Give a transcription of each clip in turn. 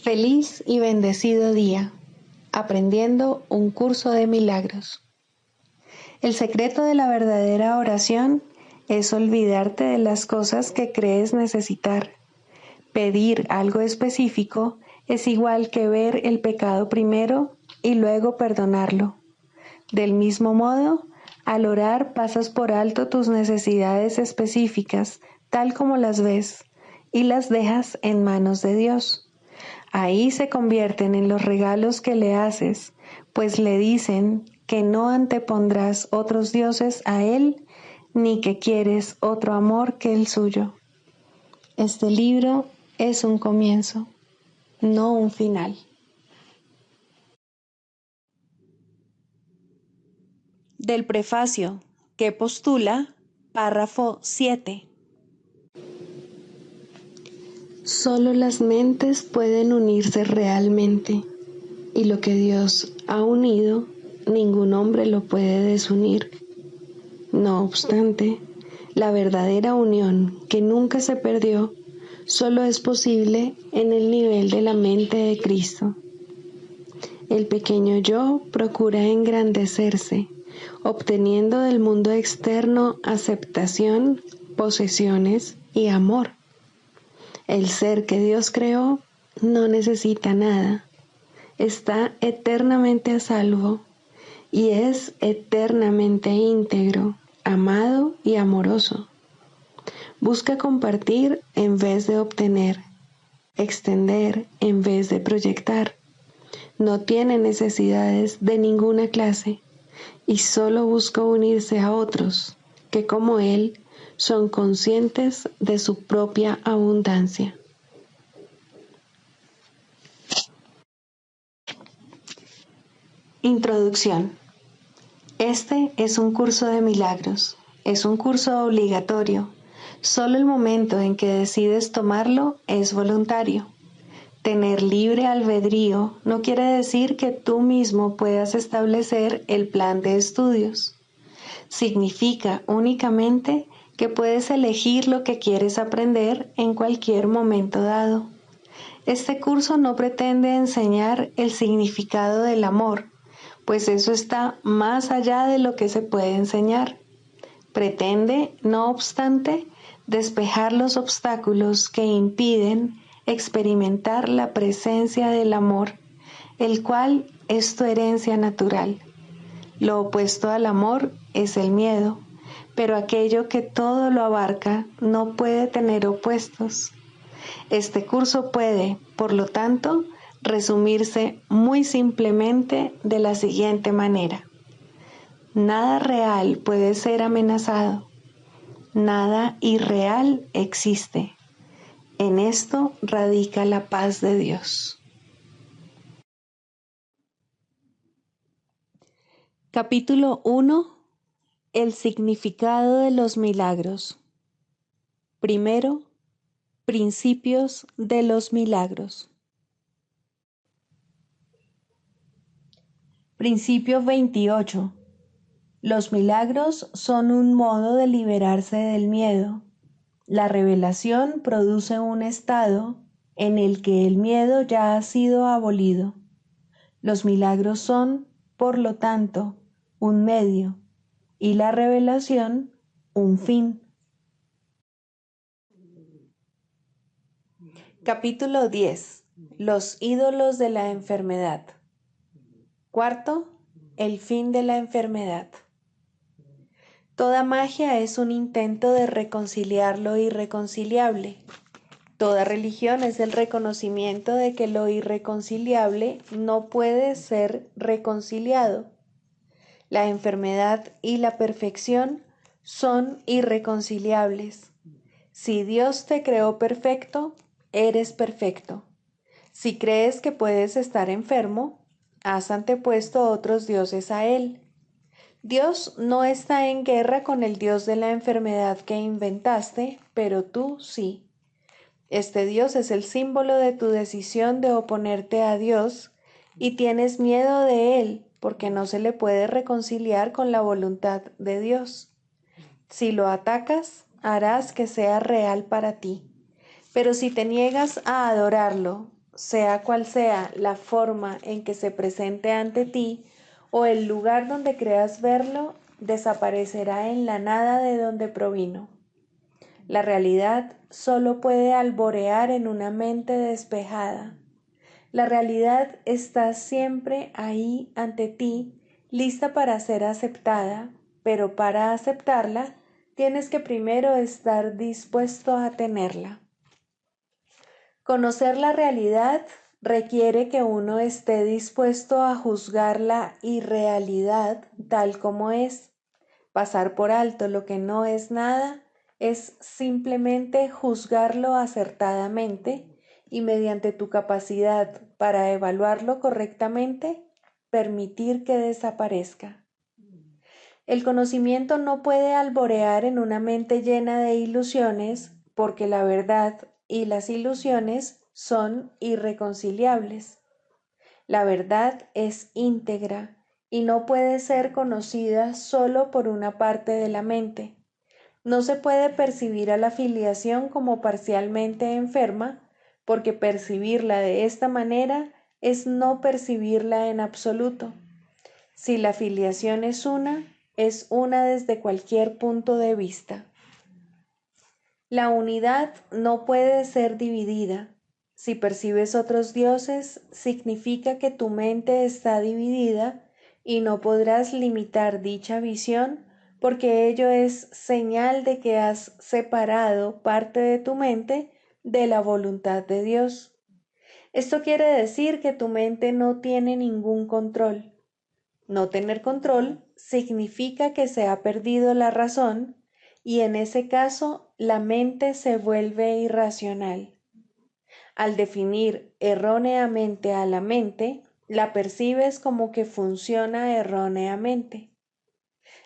Feliz y bendecido día, aprendiendo un curso de milagros. El secreto de la verdadera oración es olvidarte de las cosas que crees necesitar. Pedir algo específico es igual que ver el pecado primero y luego perdonarlo. Del mismo modo, al orar pasas por alto tus necesidades específicas, tal como las ves, y las dejas en manos de Dios. Ahí se convierten en los regalos que le haces, pues le dicen que no antepondrás otros dioses a Él, ni que quieres otro amor que el suyo. Este libro es un comienzo, no un final. Del prefacio, que postula, párrafo 7. Solo las mentes pueden unirse realmente, y lo que Dios ha unido, ningún hombre lo puede desunir. No obstante, la verdadera unión, que nunca se perdió, solo es posible en el nivel de la mente de Cristo. El pequeño yo procura engrandecerse, obteniendo del mundo externo aceptación, posesiones y amor. El ser que Dios creó no necesita nada, está eternamente a salvo y es eternamente íntegro, amado y amoroso. Busca compartir en vez de obtener, extender en vez de proyectar. No tiene necesidades de ninguna clase y solo busca unirse a otros que, como él, son conscientes de su propia abundancia. Introducción. Este es un curso de milagros. Es un curso obligatorio. Solo el momento en que decides tomarlo es voluntario. Tener libre albedrío no quiere decir que tú mismo puedas establecer el plan de estudios. Significa únicamente que puedes elegir lo que quieres aprender en cualquier momento dado. Este curso no pretende enseñar el significado del amor, pues eso está más allá de lo que se puede enseñar. Pretende, no obstante, despejar los obstáculos que impiden experimentar la presencia del amor, el cual es tu herencia natural. Lo opuesto al amor es el miedo, pero aquello que todo lo abarca no puede tener opuestos. Este curso puede, por lo tanto, resumirse muy simplemente de la siguiente manera. Nada real puede ser amenazado. Nada irreal existe. En esto radica la paz de Dios. Capítulo 1. El significado de los milagros. Primero, principios de los milagros. Principio 28. Los milagros son un modo de liberarse del miedo. La revelación produce un estado en el que el miedo ya ha sido abolido. Los milagros son, por lo tanto, un medio y la revelación un fin. Capítulo 10. Los ídolos de la enfermedad. Cuarto, el fin de la enfermedad. Toda magia es un intento de reconciliar lo irreconciliable. Toda religión es el reconocimiento de que lo irreconciliable no puede ser reconciliado. La enfermedad y la perfección son irreconciliables. Si Dios te creó perfecto, eres perfecto. Si crees que puedes estar enfermo, has antepuesto otros dioses a Él. Dios no está en guerra con el Dios de la enfermedad que inventaste, pero tú sí. Este Dios es el símbolo de tu decisión de oponerte a Dios y tienes miedo de Él porque no se le puede reconciliar con la voluntad de Dios. Si lo atacas, harás que sea real para ti. Pero si te niegas a adorarlo, sea cual sea la forma en que se presente ante ti o el lugar donde creas verlo, desaparecerá en la nada de donde provino. La realidad solo puede alborear en una mente despejada. La realidad está siempre ahí ante ti, lista para ser aceptada, pero para aceptarla tienes que primero estar dispuesto a tenerla. Conocer la realidad requiere que uno esté dispuesto a juzgar la irrealidad tal como es. Pasar por alto lo que no es nada es simplemente juzgarlo acertadamente y mediante tu capacidad para evaluarlo correctamente, permitir que desaparezca. El conocimiento no puede alborear en una mente llena de ilusiones porque la verdad y las ilusiones son irreconciliables. La verdad es íntegra y no puede ser conocida solo por una parte de la mente. No se puede percibir a la filiación como parcialmente enferma, porque percibirla de esta manera es no percibirla en absoluto. Si la filiación es una desde cualquier punto de vista. La unidad no puede ser dividida. Si percibes otros dioses, significa que tu mente está dividida y no podrás limitar dicha visión porque ello es señal de que has separado parte de tu mente de la voluntad de Dios. Esto quiere decir que tu mente no tiene ningún control. No tener control significa que se ha perdido la razón y en ese caso la mente se vuelve irracional. Al definir erróneamente a la mente, la percibes como que funciona erróneamente.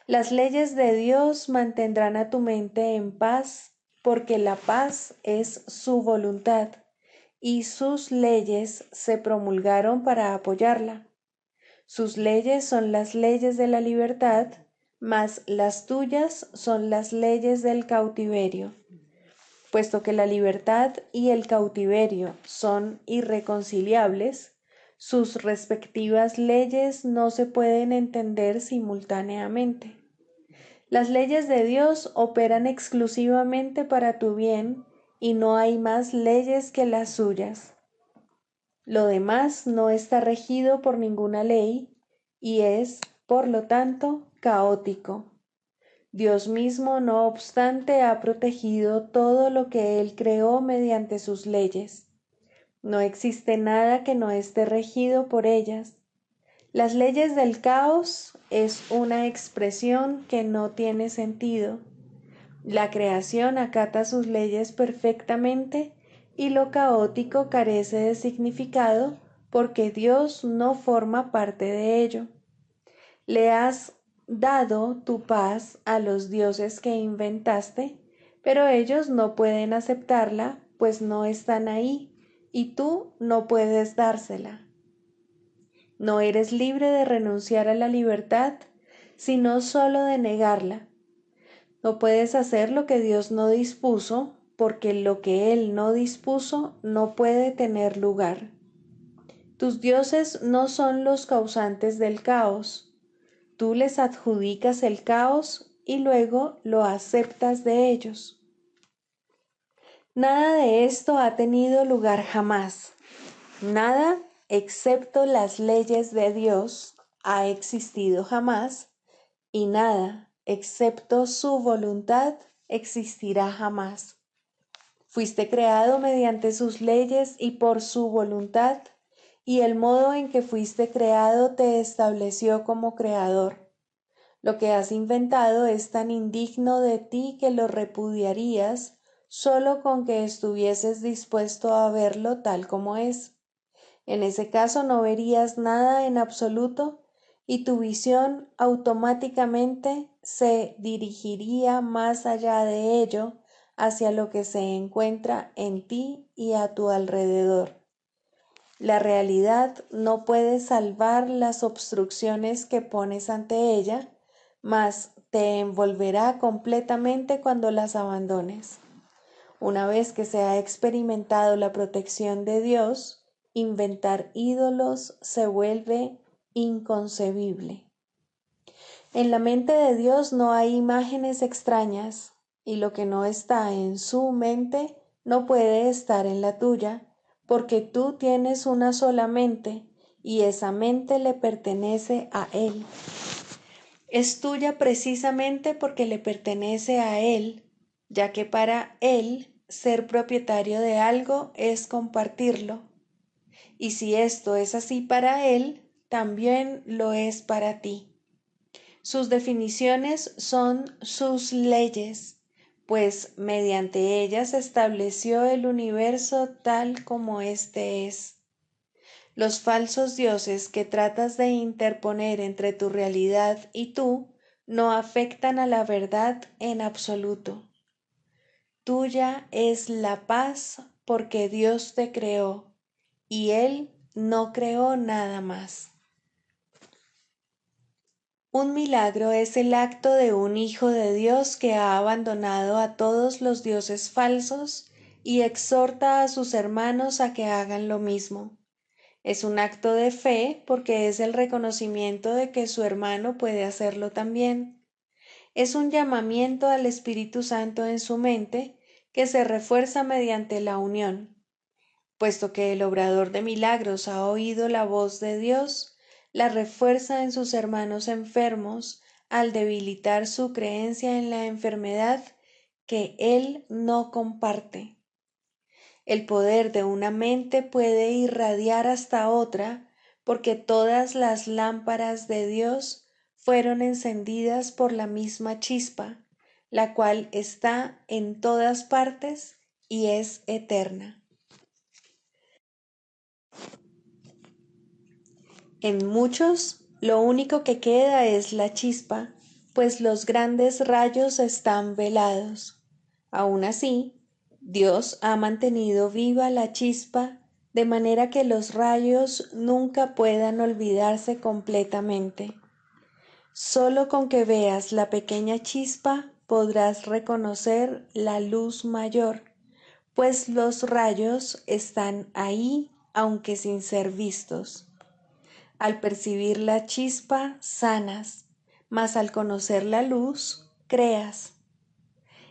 Las leyes de Dios mantendrán a tu mente en paz porque la paz es su voluntad y sus leyes se promulgaron para apoyarla. Sus leyes son las leyes de la libertad, mas las tuyas son las leyes del cautiverio. Puesto que la libertad y el cautiverio son irreconciliables, sus respectivas leyes no se pueden entender simultáneamente. Las leyes de Dios operan exclusivamente para tu bien y no hay más leyes que las suyas. Lo demás no está regido por ninguna ley y es, por lo tanto, caótico. Dios mismo, no obstante, ha protegido todo lo que Él creó mediante sus leyes. No existe nada que no esté regido por ellas. Las leyes del caos es una expresión que no tiene sentido. La creación acata sus leyes perfectamente y lo caótico carece de significado porque Dios no forma parte de ello. Le has dado tu paz a los dioses que inventaste, pero ellos no pueden aceptarla, pues no están ahí, y tú no puedes dársela. No eres libre de renunciar a la libertad, sino solo de negarla. No puedes hacer lo que Dios no dispuso, porque lo que Él no dispuso no puede tener lugar. Tus dioses no son los causantes del caos. Tú les adjudicas el caos y luego lo aceptas de ellos. Nada de esto ha tenido lugar jamás. Nada, excepto las leyes de Dios, ha existido jamás, y nada, excepto su voluntad, existirá jamás. Fuiste creado mediante sus leyes y por su voluntad, y el modo en que fuiste creado te estableció como creador. Lo que has inventado es tan indigno de ti que lo repudiarías solo con que estuvieses dispuesto a verlo tal como es. En ese caso no verías nada en absoluto y tu visión automáticamente se dirigiría más allá de ello hacia lo que se encuentra en ti y a tu alrededor. La realidad no puede salvar las obstrucciones que pones ante ella, mas te envolverá completamente cuando las abandones. Una vez que se ha experimentado la protección de Dios, inventar ídolos se vuelve inconcebible. En la mente de Dios no hay imágenes extrañas, y lo que no está en su mente no puede estar en la tuya, porque tú tienes una sola mente, y esa mente le pertenece a Él. Es tuya precisamente porque le pertenece a Él, ya que para Él ser propietario de algo es compartirlo. Y si esto es así para Él, también lo es para ti. Sus definiciones son sus leyes, pues mediante ellas estableció el universo tal como éste es. Los falsos dioses que tratas de interponer entre tu realidad y tú no afectan a la verdad en absoluto. Tuya es la paz porque Dios te creó y Él no creó nada más. Un milagro es el acto de un hijo de Dios que ha abandonado a todos los dioses falsos y exhorta a sus hermanos a que hagan lo mismo. Es un acto de fe porque es el reconocimiento de que su hermano puede hacerlo también. Es un llamamiento al Espíritu Santo en su mente que se refuerza mediante la unión. Puesto que el obrador de milagros ha oído la voz de Dios, la refuerza en sus hermanos enfermos al debilitar su creencia en la enfermedad que él no comparte. El poder de una mente puede irradiar hasta otra porque todas las lámparas de Dios fueron encendidas por la misma chispa, la cual está en todas partes y es eterna. En muchos, lo único que queda es la chispa, pues los grandes rayos están velados. Aún así, Dios ha mantenido viva la chispa de manera que los rayos nunca puedan olvidarse completamente. Solo con que veas la pequeña chispa podrás reconocer la luz mayor, pues los rayos están ahí aunque sin ser vistos. Al percibir la chispa, sanas, mas al conocer la luz, creas.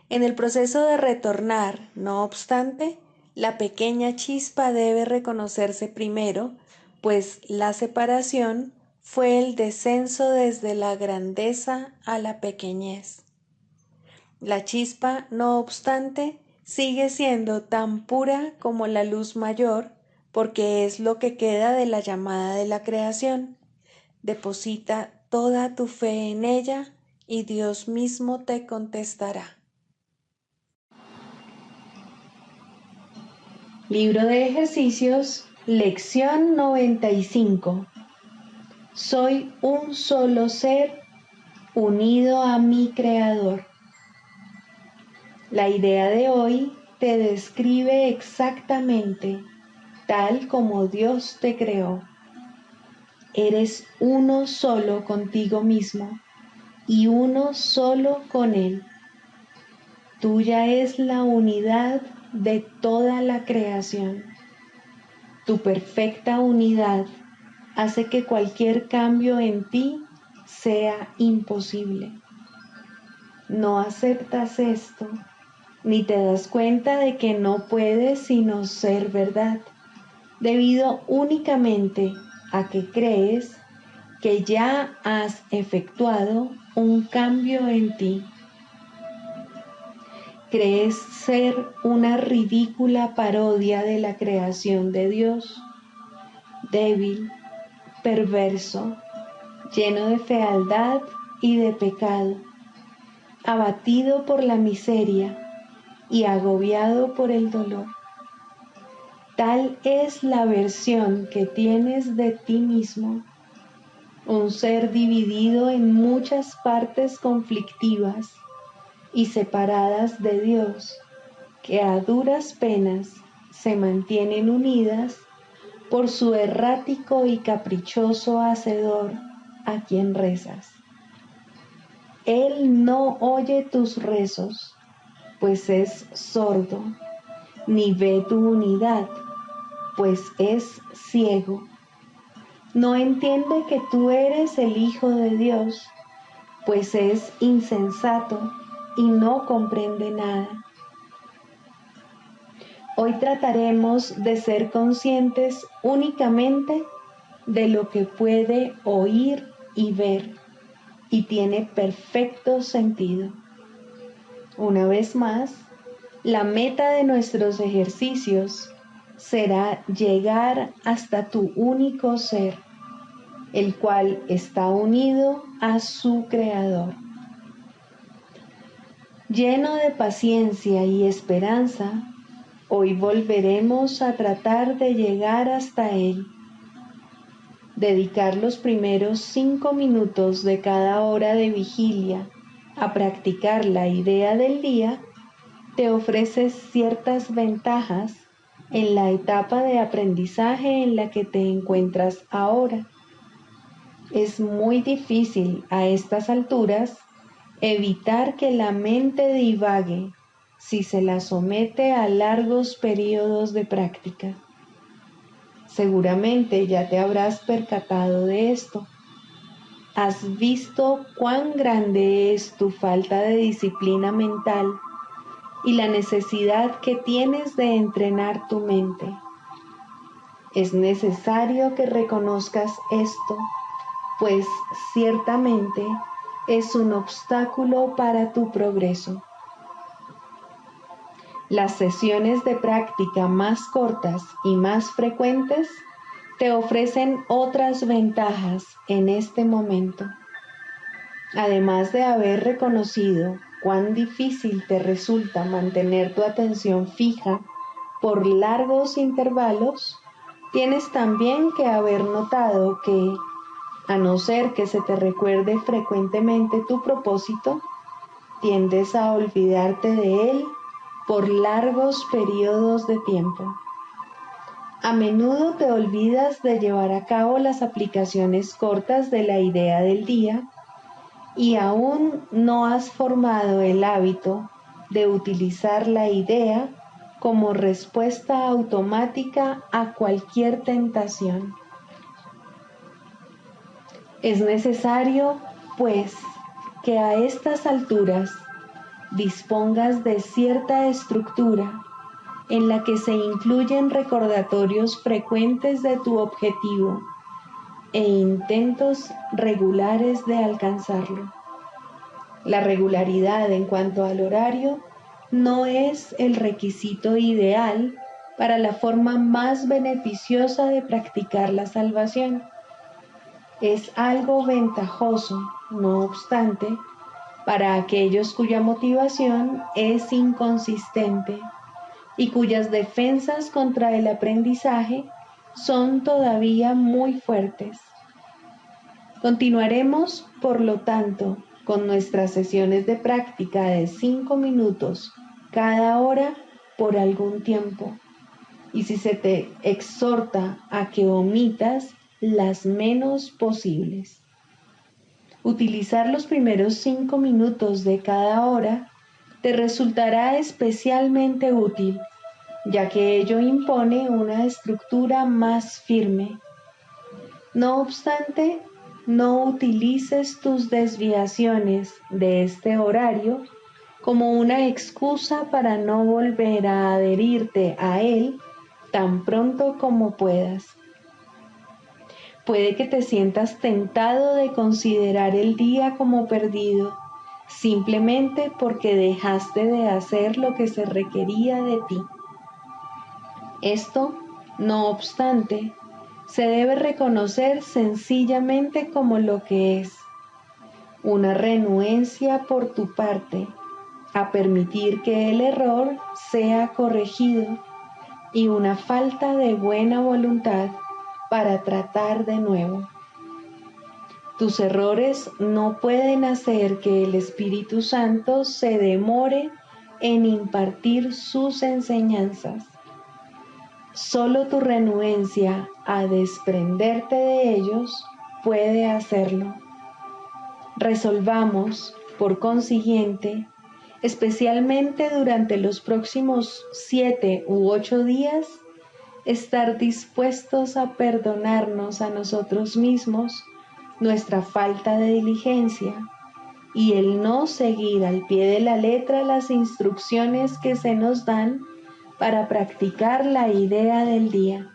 En el proceso de retornar, no obstante, la pequeña chispa debe reconocerse primero, pues la separación fue el descenso desde la grandeza a la pequeñez. La chispa, no obstante, sigue siendo tan pura como la luz mayor, porque es lo que queda de la llamada de la creación. Deposita toda tu fe en ella y Dios mismo te contestará. Libro de ejercicios, lección 95. Soy un solo ser unido a mi Creador. La idea de hoy te describe exactamente tal como Dios te creó. Eres uno solo contigo mismo y uno solo con Él. Tuya es la unidad de toda la creación. Tu perfecta unidad hace que cualquier cambio en ti sea imposible. No aceptas esto, ni te das cuenta de que no puedes sino ser verdad, debido únicamente a que crees que ya has efectuado un cambio en ti. Crees ser una ridícula parodia de la creación de Dios, débil, perverso, lleno de fealdad y de pecado, abatido por la miseria y agobiado por el dolor. Tal es la versión que tienes de ti mismo, un ser dividido en muchas partes conflictivas y separadas de Dios, que a duras penas se mantienen unidas por su errático y caprichoso hacedor a quien rezas. Él no oye tus rezos, pues es sordo, ni ve tu unidad, pues es ciego. No entiende que tú eres el Hijo de Dios, pues es insensato y no comprende nada. Hoy trataremos de ser conscientes únicamente de lo que puede oír y ver, y tiene perfecto sentido. Una vez más, la meta de nuestros ejercicios será llegar hasta tu único ser, el cual está unido a su Creador. Lleno de paciencia y esperanza, hoy volveremos a tratar de llegar hasta Él. Dedicar los primeros 5 minutos de cada hora de vigilia a practicar la idea del día te ofrece ciertas ventajas en la etapa de aprendizaje en la que te encuentras ahora. Es muy difícil a estas alturas evitar que la mente divague si se la somete a largos periodos de práctica. Seguramente ya te habrás percatado de esto. Has visto cuán grande es tu falta de disciplina mental y la necesidad que tienes de entrenar tu mente. Es necesario que reconozcas esto, pues ciertamente es un obstáculo para tu progreso. Las sesiones de práctica más cortas y más frecuentes te ofrecen otras ventajas en este momento. Además de haber reconocido cuán difícil te resulta mantener tu atención fija por largos intervalos, tienes también que haber notado que, a no ser que se te recuerde frecuentemente tu propósito, tiendes a olvidarte de él por largos periodos de tiempo. A menudo te olvidas de llevar a cabo las aplicaciones cortas de la idea del día y aún no has formado el hábito de utilizar la idea como respuesta automática a cualquier tentación. Es necesario, pues, que a estas alturas dispongas de cierta estructura en la que se incluyen recordatorios frecuentes de tu objetivo e intentos regulares de alcanzarlo. La regularidad en cuanto al horario no es el requisito ideal para la forma más beneficiosa de practicar la salvación. Es algo ventajoso, no obstante, para aquellos cuya motivación es inconsistente y cuyas defensas contra el aprendizaje son todavía muy fuertes. Continuaremos, por lo tanto, con nuestras sesiones de práctica de 5 minutos cada hora por algún tiempo, y si se te exhorta a que omitas las menos posibles. Utilizar los primeros 5 minutos de cada hora te resultará especialmente útil, ya que ello impone una estructura más firme. No obstante, no utilices tus desviaciones de este horario como una excusa para no volver a adherirte a él tan pronto como puedas. Puede que te sientas tentado de considerar el día como perdido, simplemente porque dejaste de hacer lo que se requería de ti. Esto, no obstante, se debe reconocer sencillamente como lo que es: una renuencia por tu parte a permitir que el error sea corregido y una falta de buena voluntad para tratar de nuevo. Tus errores no pueden hacer que el Espíritu Santo se demore en impartir sus enseñanzas. Solo tu renuencia a desprenderte de ellos puede hacerlo. Resolvamos, por consiguiente, especialmente durante los próximos 7 u 8 días, estar dispuestos a perdonarnos a nosotros mismos nuestra falta de diligencia y el no seguir al pie de la letra las instrucciones que se nos dan para practicar la idea del día.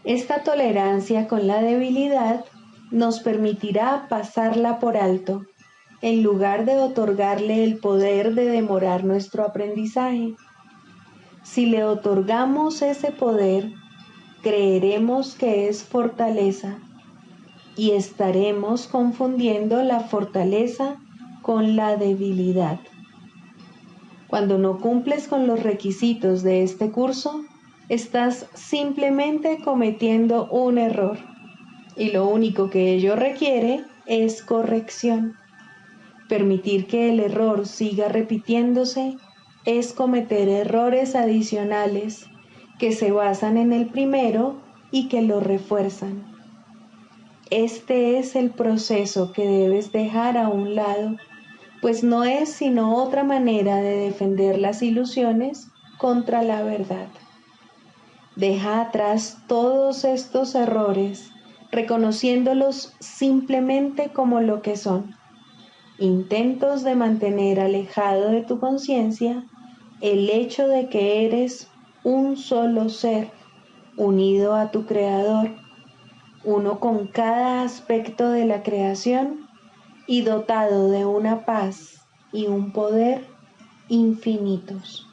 Esta tolerancia con la debilidad nos permitirá pasarla por alto, en lugar de otorgarle el poder de demorar nuestro aprendizaje. Si le otorgamos ese poder, creeremos que es fortaleza y estaremos confundiendo la fortaleza con la debilidad. Cuando no cumples con los requisitos de este curso, estás simplemente cometiendo un error y lo único que ello requiere es corrección. Permitir que el error siga repitiéndose es cometer errores adicionales que se basan en el primero y que lo refuerzan. Este es el proceso que debes dejar a un lado, pues no es sino otra manera de defender las ilusiones contra la verdad. Deja atrás todos estos errores, reconociéndolos simplemente como lo que son: intentos de mantener alejado de tu conciencia el hecho de que eres un solo ser, unido a tu Creador, uno con cada aspecto de la creación y dotado de una paz y un poder infinitos.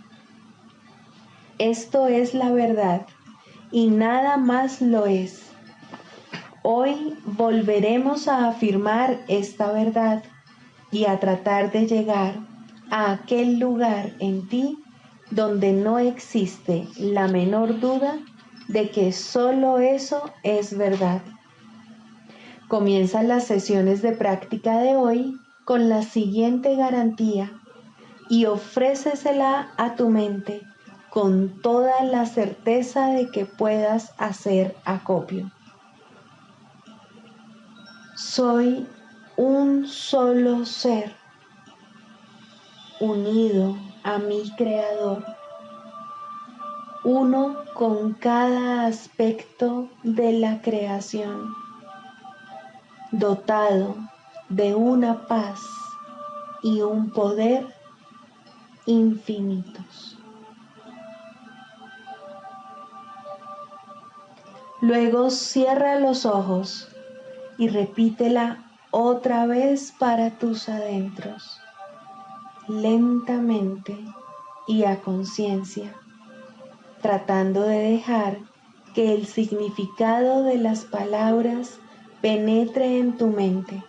Esto es la verdad y nada más lo es. Hoy volveremos a afirmar esta verdad y a tratar de llegar a aquel lugar en ti donde no existe la menor duda de que solo eso es verdad. Comienza las sesiones de práctica de hoy con la siguiente garantía y ofrécesela a tu mente con toda la certeza de que puedas hacer acopio. Soy un solo ser, unido a mi Creador, uno con cada aspecto de la creación, dotado de una paz y un poder infinitos. Luego cierra los ojos y repítela otra vez para tus adentros, lentamente y a conciencia, tratando de dejar que el significado de las palabras penetre en tu mente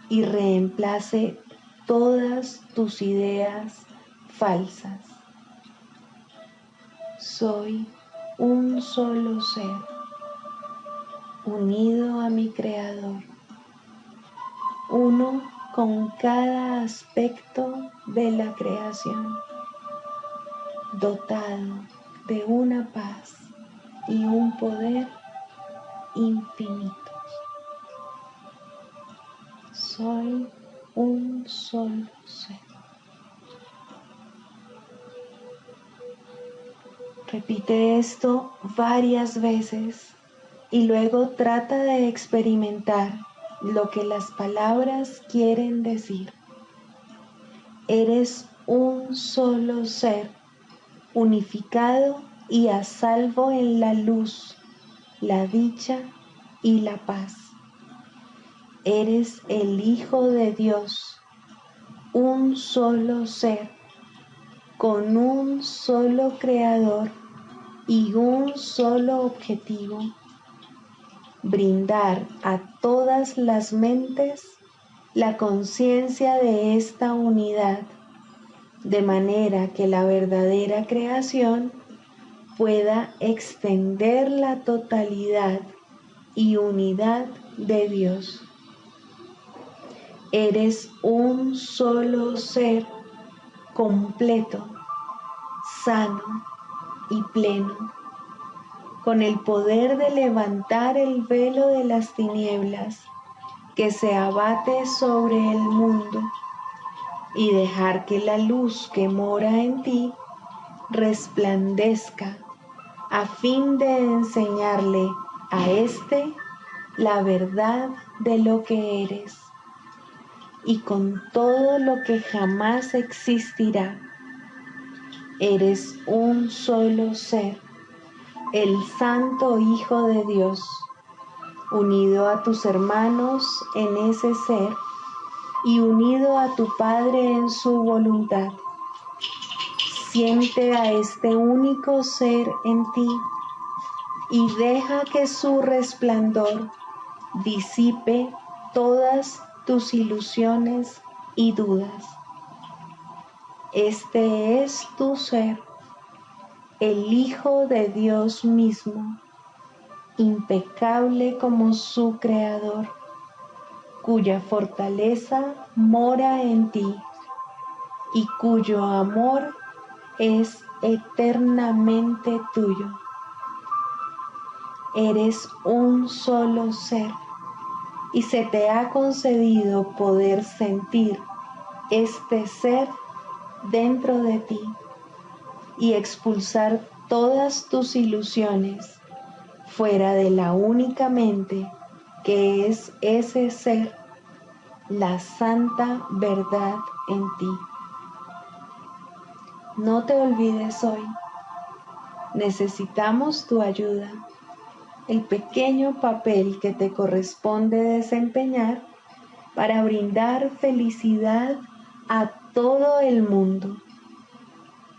y reemplace todas tus ideas falsas. Soy un solo ser, unido a mi Creador, uno con cada aspecto de la creación, dotado de una paz y un poder infinitos. Soy un solo ser. Repite esto varias veces y luego trata de experimentar lo que las palabras quieren decir. Eres un solo ser, unificado y a salvo en la luz, la dicha y la paz. Eres el Hijo de Dios, un solo ser, con un solo Creador y un solo objetivo: brindar a todas las mentes la conciencia de esta unidad, de manera que la verdadera creación pueda extender la totalidad y unidad de Dios. Eres un solo ser completo, sano y pleno, con el poder de levantar el velo de las tinieblas que se abate sobre el mundo y dejar que la luz que mora en ti resplandezca a fin de enseñarle a éste la verdad de lo que eres. Y con todo lo que jamás existirá, eres un solo ser, el Santo Hijo de Dios, unido a tus hermanos en ese ser y unido a tu Padre en su voluntad. Siente a este único ser en ti y deja que su resplandor disipe todas tus ilusiones y dudas. Este es tu ser, el Hijo de Dios mismo, impecable como su Creador, cuya fortaleza mora en ti y cuyo amor es eternamente tuyo. Eres un solo ser y se te ha concedido poder sentir este ser dentro de ti y expulsar todas tus ilusiones fuera de la única mente que es ese ser, la santa verdad en ti. No te olvides hoy, necesitamos tu ayuda, el pequeño papel que te corresponde desempeñar para brindar felicidad a todo el mundo.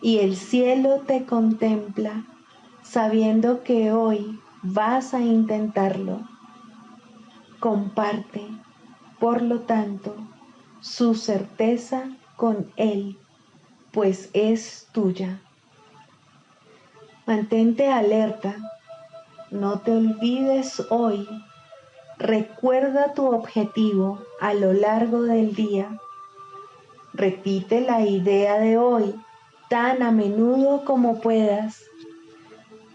Y el cielo te contempla sabiendo que hoy vas a intentarlo. Comparte, por lo tanto, su certeza con él, pues es tuya. Mantente alerta, no te olvides hoy. Recuerda tu objetivo a lo largo del día. Repite la idea de hoy tan a menudo como puedas,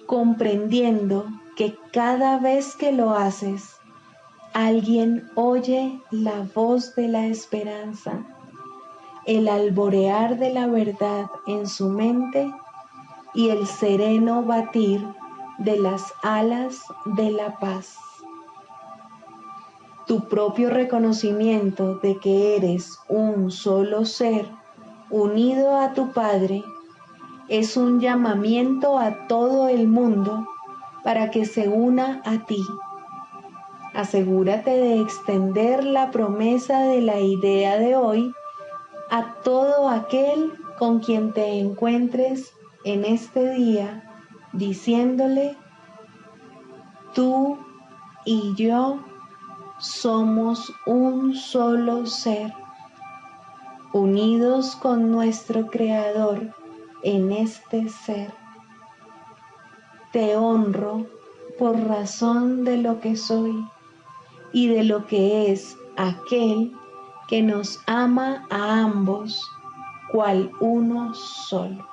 comprendiendo que cada vez que lo haces, alguien oye la voz de la esperanza, el alborear de la verdad en su mente y el sereno batir de las alas de la paz. Tu propio reconocimiento de que eres un solo ser unido a tu Padre es un llamamiento a todo el mundo para que se una a ti. Asegúrate de extender la promesa de la idea de hoy a todo aquel con quien te encuentres en este día, diciéndole: tú y yo somos un solo ser, unidos con nuestro Creador en este ser. Te honro por razón de lo que soy y de lo que es aquel que nos ama a ambos, cual uno solo.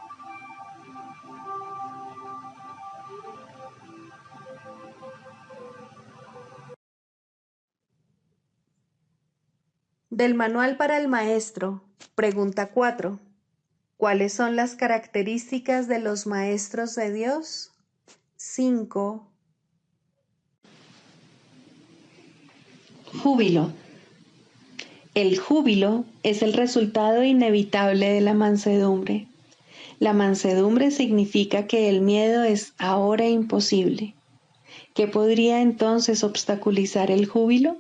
Del Manual para el Maestro, pregunta 4. ¿Cuáles son las características de los maestros de Dios? 5. Júbilo. El júbilo es el resultado inevitable de la mansedumbre. La mansedumbre significa que el miedo es ahora imposible. ¿Qué podría entonces obstaculizar el júbilo?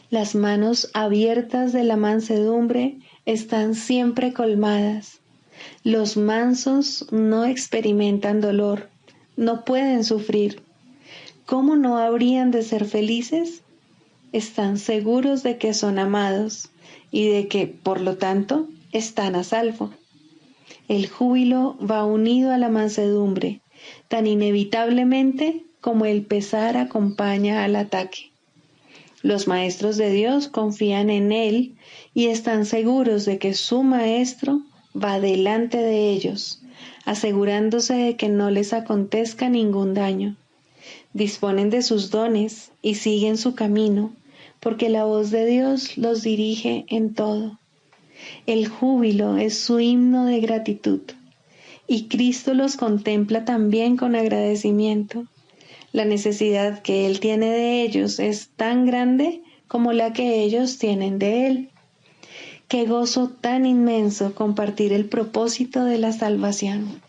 Las manos abiertas de la mansedumbre están siempre colmadas. Los mansos no experimentan dolor, no pueden sufrir. ¿Cómo no habrían de ser felices? Están seguros de que son amados y de que, por lo tanto, están a salvo. El júbilo va unido a la mansedumbre, tan inevitablemente como el pesar acompaña al ataque. Los maestros de Dios confían en Él y están seguros de que su Maestro va delante de ellos, asegurándose de que no les acontezca ningún daño. Disponen de sus dones y siguen su camino, porque la voz de Dios los dirige en todo. El júbilo es su himno de gratitud, y Cristo los contempla también con agradecimiento. La necesidad que Él tiene de ellos es tan grande como la que ellos tienen de Él. Qué gozo tan inmenso compartir el propósito de la salvación.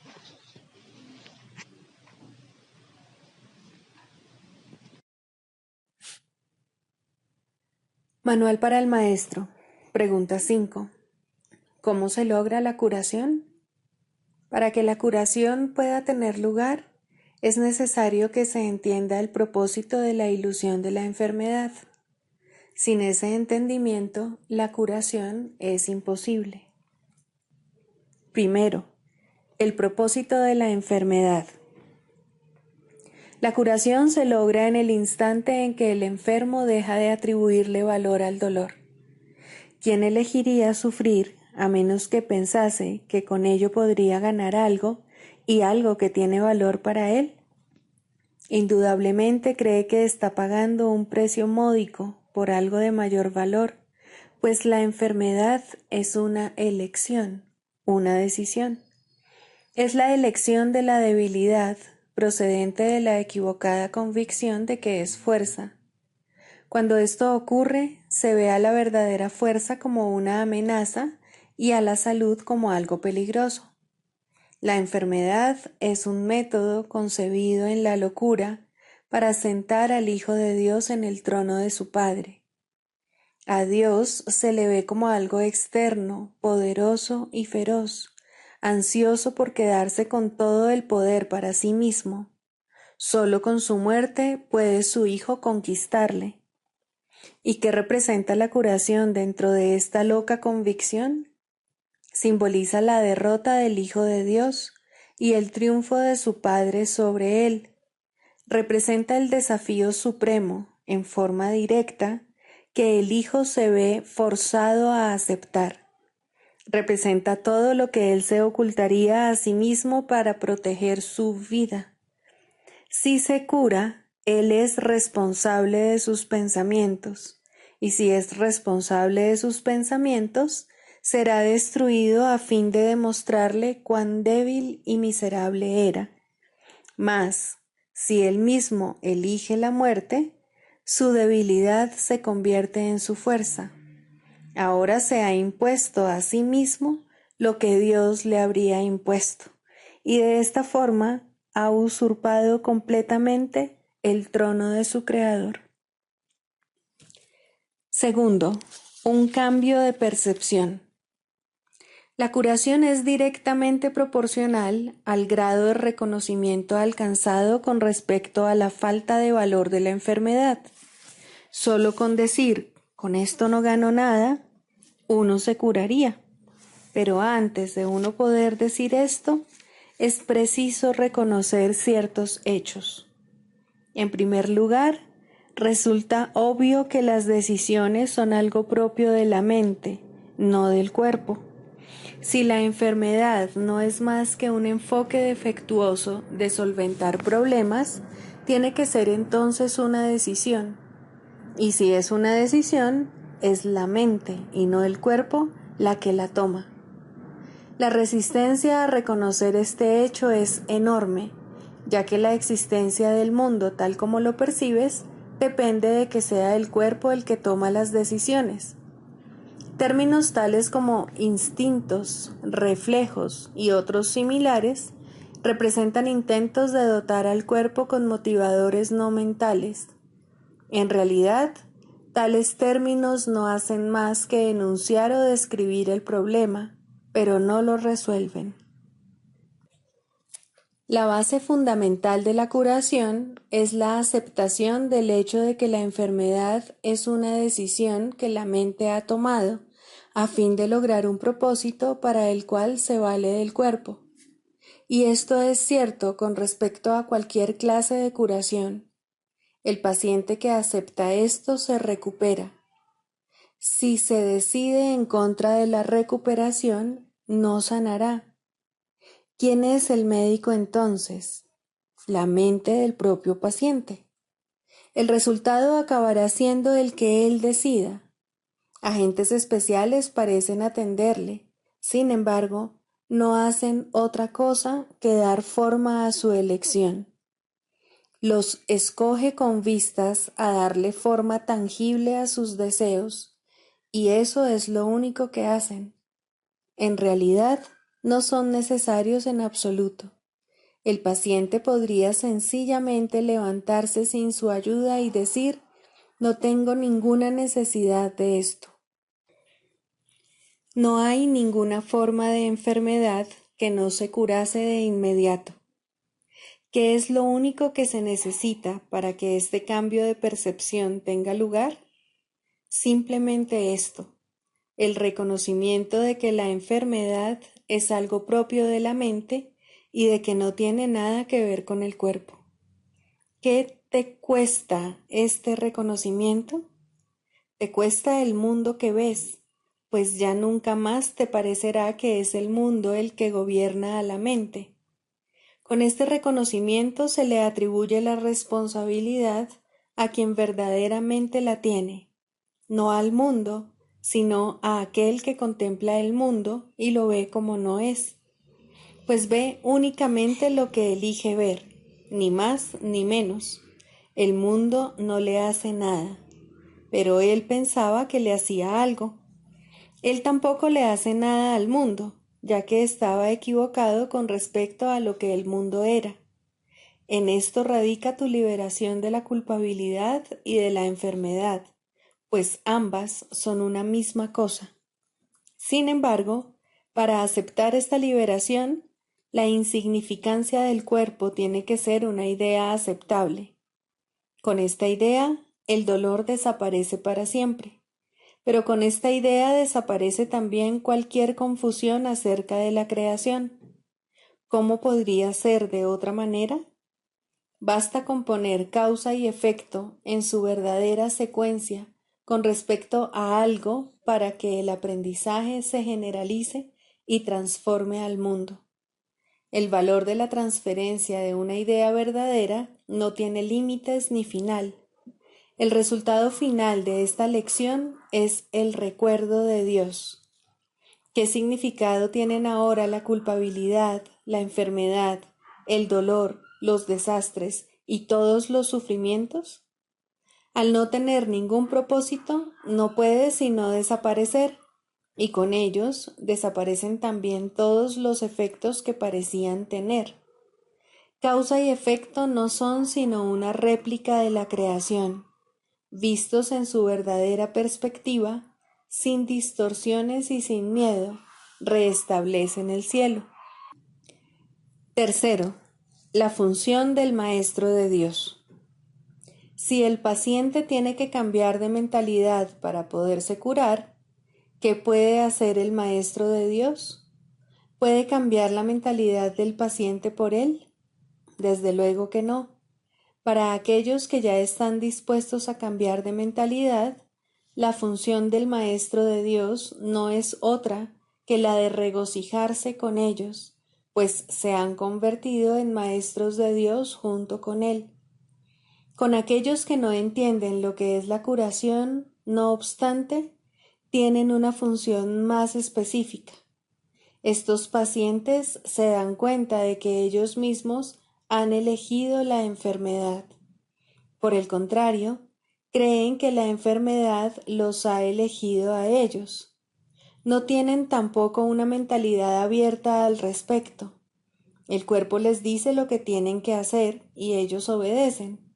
Manual para el maestro. Pregunta 5. ¿Cómo se logra la curación? Para que la curación pueda tener lugar, es necesario que se entienda el propósito de la ilusión de la enfermedad. Sin ese entendimiento, la curación es imposible. Primero, el propósito de la enfermedad. La curación se logra en el instante en que el enfermo deja de atribuirle valor al dolor. ¿Quién elegiría sufrir a menos que pensase que con ello podría ganar algo y algo que tiene valor para él? Indudablemente cree que está pagando un precio módico por algo de mayor valor, pues la enfermedad es una elección, una decisión. Es la elección de la debilidad procedente de la equivocada convicción de que es fuerza. Cuando esto ocurre, se ve a la verdadera fuerza como una amenaza y a la salud como algo peligroso. La enfermedad es un método concebido en la locura para sentar al Hijo de Dios en el trono de su Padre. A Dios se le ve como algo externo, poderoso y feroz, ansioso por quedarse con todo el poder para sí mismo. Solo con su muerte puede su Hijo conquistarle. ¿Y qué representa la curación dentro de esta loca convicción? Simboliza la derrota del Hijo de Dios y el triunfo de su Padre sobre él. Representa el desafío supremo, en forma directa, que el Hijo se ve forzado a aceptar. Representa todo lo que él se ocultaría a sí mismo para proteger su vida. Si se cura, él es responsable de sus pensamientos, y si es responsable de sus pensamientos, será destruido a fin de demostrarle cuán débil y miserable era. Mas, si él mismo elige la muerte, su debilidad se convierte en su fuerza. Ahora se ha impuesto a sí mismo lo que Dios le habría impuesto, y de esta forma ha usurpado completamente el trono de su Creador. Segundo, un cambio de percepción. La curación es directamente proporcional al grado de reconocimiento alcanzado con respecto a la falta de valor de la enfermedad. Solo con decir, con esto no gano nada, uno se curaría. Pero antes de uno poder decir esto, es preciso reconocer ciertos hechos. En primer lugar, resulta obvio que las decisiones son algo propio de la mente, no del cuerpo. Si la enfermedad no es más que un enfoque defectuoso de solventar problemas, tiene que ser entonces una decisión. Y si es una decisión, es la mente y no el cuerpo la que la toma. La resistencia a reconocer este hecho es enorme, ya que la existencia del mundo tal como lo percibes depende de que sea el cuerpo el que toma las decisiones. Términos tales como instintos, reflejos y otros similares representan intentos de dotar al cuerpo con motivadores no mentales. En realidad, tales términos no hacen más que enunciar o describir el problema, pero no lo resuelven. La base fundamental de la curación es la aceptación del hecho de que la enfermedad es una decisión que la mente ha tomado a fin de lograr un propósito para el cual se vale del cuerpo. Y esto es cierto con respecto a cualquier clase de curación. El paciente que acepta esto se recupera. Si se decide en contra de la recuperación, no sanará. ¿Quién es el médico entonces? La mente del propio paciente. El resultado acabará siendo el que él decida. Agentes especiales parecen atenderle. Sin embargo, no hacen otra cosa que dar forma a su elección. Los escoge con vistas a darle forma tangible a sus deseos, y eso es lo único que hacen. En realidad, no son necesarios en absoluto. El paciente podría sencillamente levantarse sin su ayuda y decir, no tengo ninguna necesidad de esto. No hay ninguna forma de enfermedad que no se curase de inmediato. ¿Qué es lo único que se necesita para que este cambio de percepción tenga lugar? Simplemente esto, el reconocimiento de que la enfermedad es algo propio de la mente y de que no tiene nada que ver con el cuerpo. ¿Qué te cuesta este reconocimiento? Te cuesta el mundo que ves, pues ya nunca más te parecerá que es el mundo el que gobierna a la mente. Con este reconocimiento se le atribuye la responsabilidad a quien verdaderamente la tiene, no al mundo, sino a aquel que contempla el mundo y lo ve como no es, pues ve únicamente lo que elige ver, ni más ni menos. El mundo no le hace nada, pero él pensaba que le hacía algo. Él tampoco le hace nada al mundo, ya que estaba equivocado con respecto a lo que el mundo era. En esto radica tu liberación de la culpabilidad y de la enfermedad, pues ambas son una misma cosa. Sin embargo, para aceptar esta liberación, la insignificancia del cuerpo tiene que ser una idea aceptable. Con esta idea, el dolor desaparece para siempre. Pero con esta idea desaparece también cualquier confusión acerca de la creación. ¿Cómo podría ser de otra manera? Basta con poner causa y efecto en su verdadera secuencia con respecto a algo para que el aprendizaje se generalice y transforme al mundo. El valor de la transferencia de una idea verdadera no tiene límites ni final. El resultado final de esta lección es el recuerdo de Dios. ¿Qué significado tienen ahora la culpabilidad, la enfermedad, el dolor, los desastres y todos los sufrimientos? Al no tener ningún propósito, no puede sino desaparecer, y con ellos desaparecen también todos los efectos que parecían tener. Causa y efecto no son sino una réplica de la creación, vistos en su verdadera perspectiva, sin distorsiones y sin miedo, restablecen el cielo. Tercero, la función del Maestro de Dios. Si el paciente tiene que cambiar de mentalidad para poderse curar, ¿qué puede hacer el Maestro de Dios? ¿Puede cambiar la mentalidad del paciente por él? Desde luego que no. Para aquellos que ya están dispuestos a cambiar de mentalidad, la función del Maestro de Dios no es otra que la de regocijarse con ellos, pues se han convertido en maestros de Dios junto con Él. Con aquellos que no entienden lo que es la curación, no obstante, tienen una función más específica. Estos pacientes se dan cuenta de que ellos mismos han elegido la enfermedad. Por el contrario, creen que la enfermedad los ha elegido a ellos. No tienen tampoco una mentalidad abierta al respecto. El cuerpo les dice lo que tienen que hacer y ellos obedecen.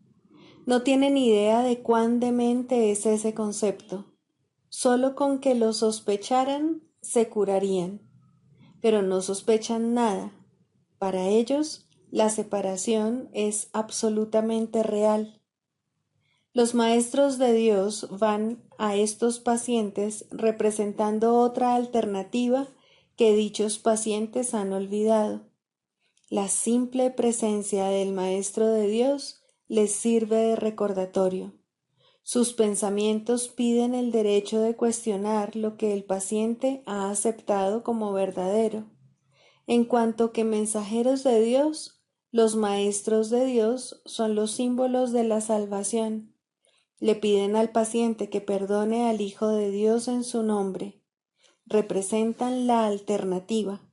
No tienen idea de cuán demente es ese concepto. Solo con que lo sospecharan, se curarían. Pero no sospechan nada. Para ellos, la separación es absolutamente real. Los maestros de Dios van a estos pacientes representando otra alternativa que dichos pacientes han olvidado. La simple presencia del Maestro de Dios les sirve de recordatorio. Sus pensamientos piden el derecho de cuestionar lo que el paciente ha aceptado como verdadero. En cuanto que mensajeros de Dios, los maestros de Dios son los símbolos de la salvación. Le piden al paciente que perdone al Hijo de Dios en su nombre. Representan la alternativa.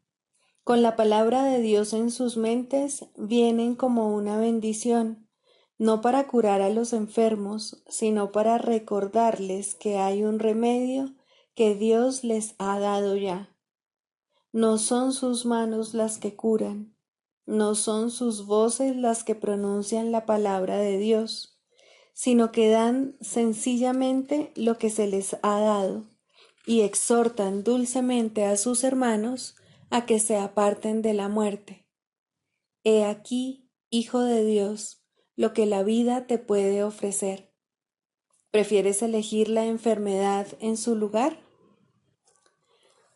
Con la palabra de Dios en sus mentes vienen como una bendición, no para curar a los enfermos, sino para recordarles que hay un remedio que Dios les ha dado ya. No son sus manos las que curan, no son sus voces las que pronuncian la palabra de Dios, sino que dan sencillamente lo que se les ha dado y exhortan dulcemente a sus hermanos a que se aparten de la muerte. He aquí, Hijo de Dios, lo que la vida te puede ofrecer. ¿Prefieres elegir la enfermedad en su lugar?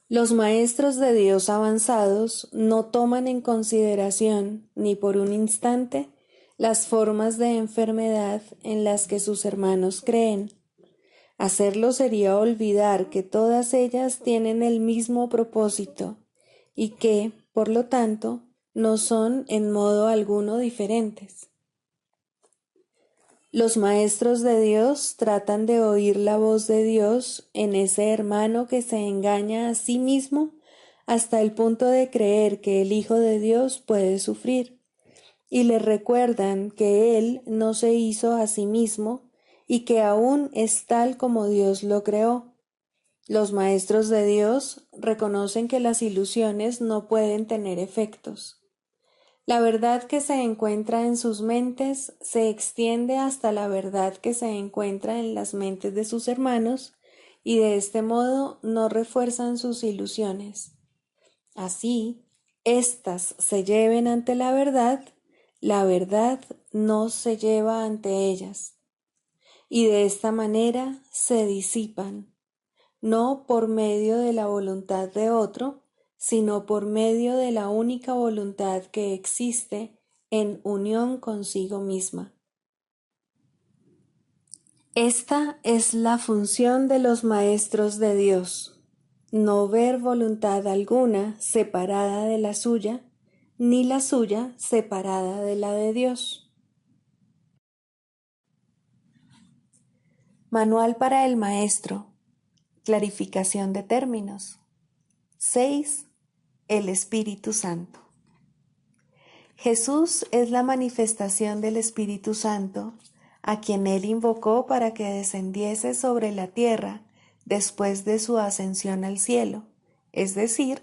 Los maestros de Dios avanzados no toman en consideración ni por un instante las formas de enfermedad en las que sus hermanos creen. Hacerlo sería olvidar que todas ellas tienen el mismo propósito y que, por lo tanto, no son en modo alguno diferentes. Los maestros de Dios tratan de oír la voz de Dios en ese hermano que se engaña a sí mismo hasta el punto de creer que el Hijo de Dios puede sufrir, y le recuerdan que Él no se hizo a sí mismo y que aún es tal como Dios lo creó. Los maestros de Dios reconocen que las ilusiones no pueden tener efectos. La verdad que se encuentra en sus mentes se extiende hasta la verdad que se encuentra en las mentes de sus hermanos y de este modo no refuerzan sus ilusiones. Así, éstas se lleven ante la verdad no se lleva ante ellas. Y de esta manera se disipan, no por medio de la voluntad de otro, sino por medio de la única voluntad que existe en unión consigo misma. Esta es la función de los maestros de Dios, no ver voluntad alguna separada de la suya, ni la suya separada de la de Dios. Manual para el maestro. Clarificación de términos. 6. El Espíritu Santo. Jesús es la manifestación del Espíritu Santo, a quien Él invocó para que descendiese sobre la tierra después de su ascensión al cielo, es decir,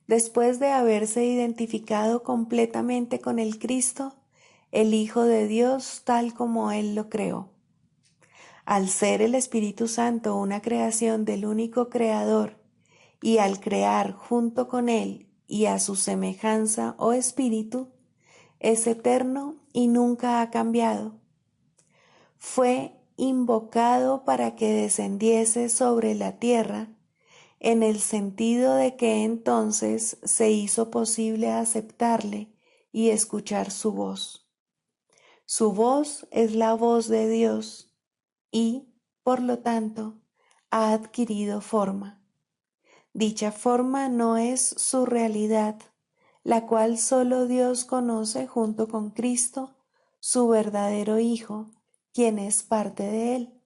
después de haberse identificado completamente con el Cristo, el Hijo de Dios tal como Él lo creó. Al ser el Espíritu Santo una creación del único Creador, y al crear junto con Él y a su semejanza o espíritu, es eterno y nunca ha cambiado. Fue invocado para que descendiese sobre la tierra, en el sentido de que entonces se hizo posible aceptarle y escuchar su voz. Su voz es la voz de Dios y, por lo tanto, ha adquirido forma. Dicha forma no es su realidad, la cual solo Dios conoce junto con Cristo, su verdadero Hijo, quien es parte de Él.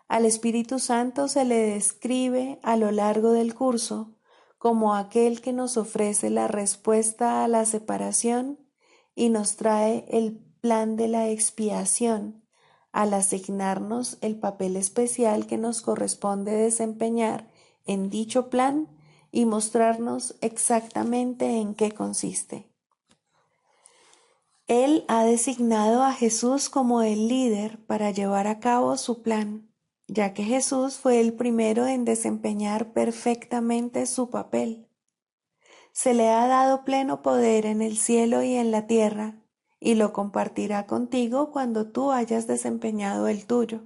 Al Espíritu Santo se le describe a lo largo del curso como aquel que nos ofrece la respuesta a la separación y nos trae el plan de la expiación, al asignarnos el papel especial que nos corresponde desempeñar en dicho plan y mostrarnos exactamente en qué consiste. Él ha designado a Jesús como el líder para llevar a cabo su plan, ya que Jesús fue el primero en desempeñar perfectamente su papel. Se le ha dado pleno poder en el cielo y en la tierra, y lo compartirá contigo cuando tú hayas desempeñado el tuyo.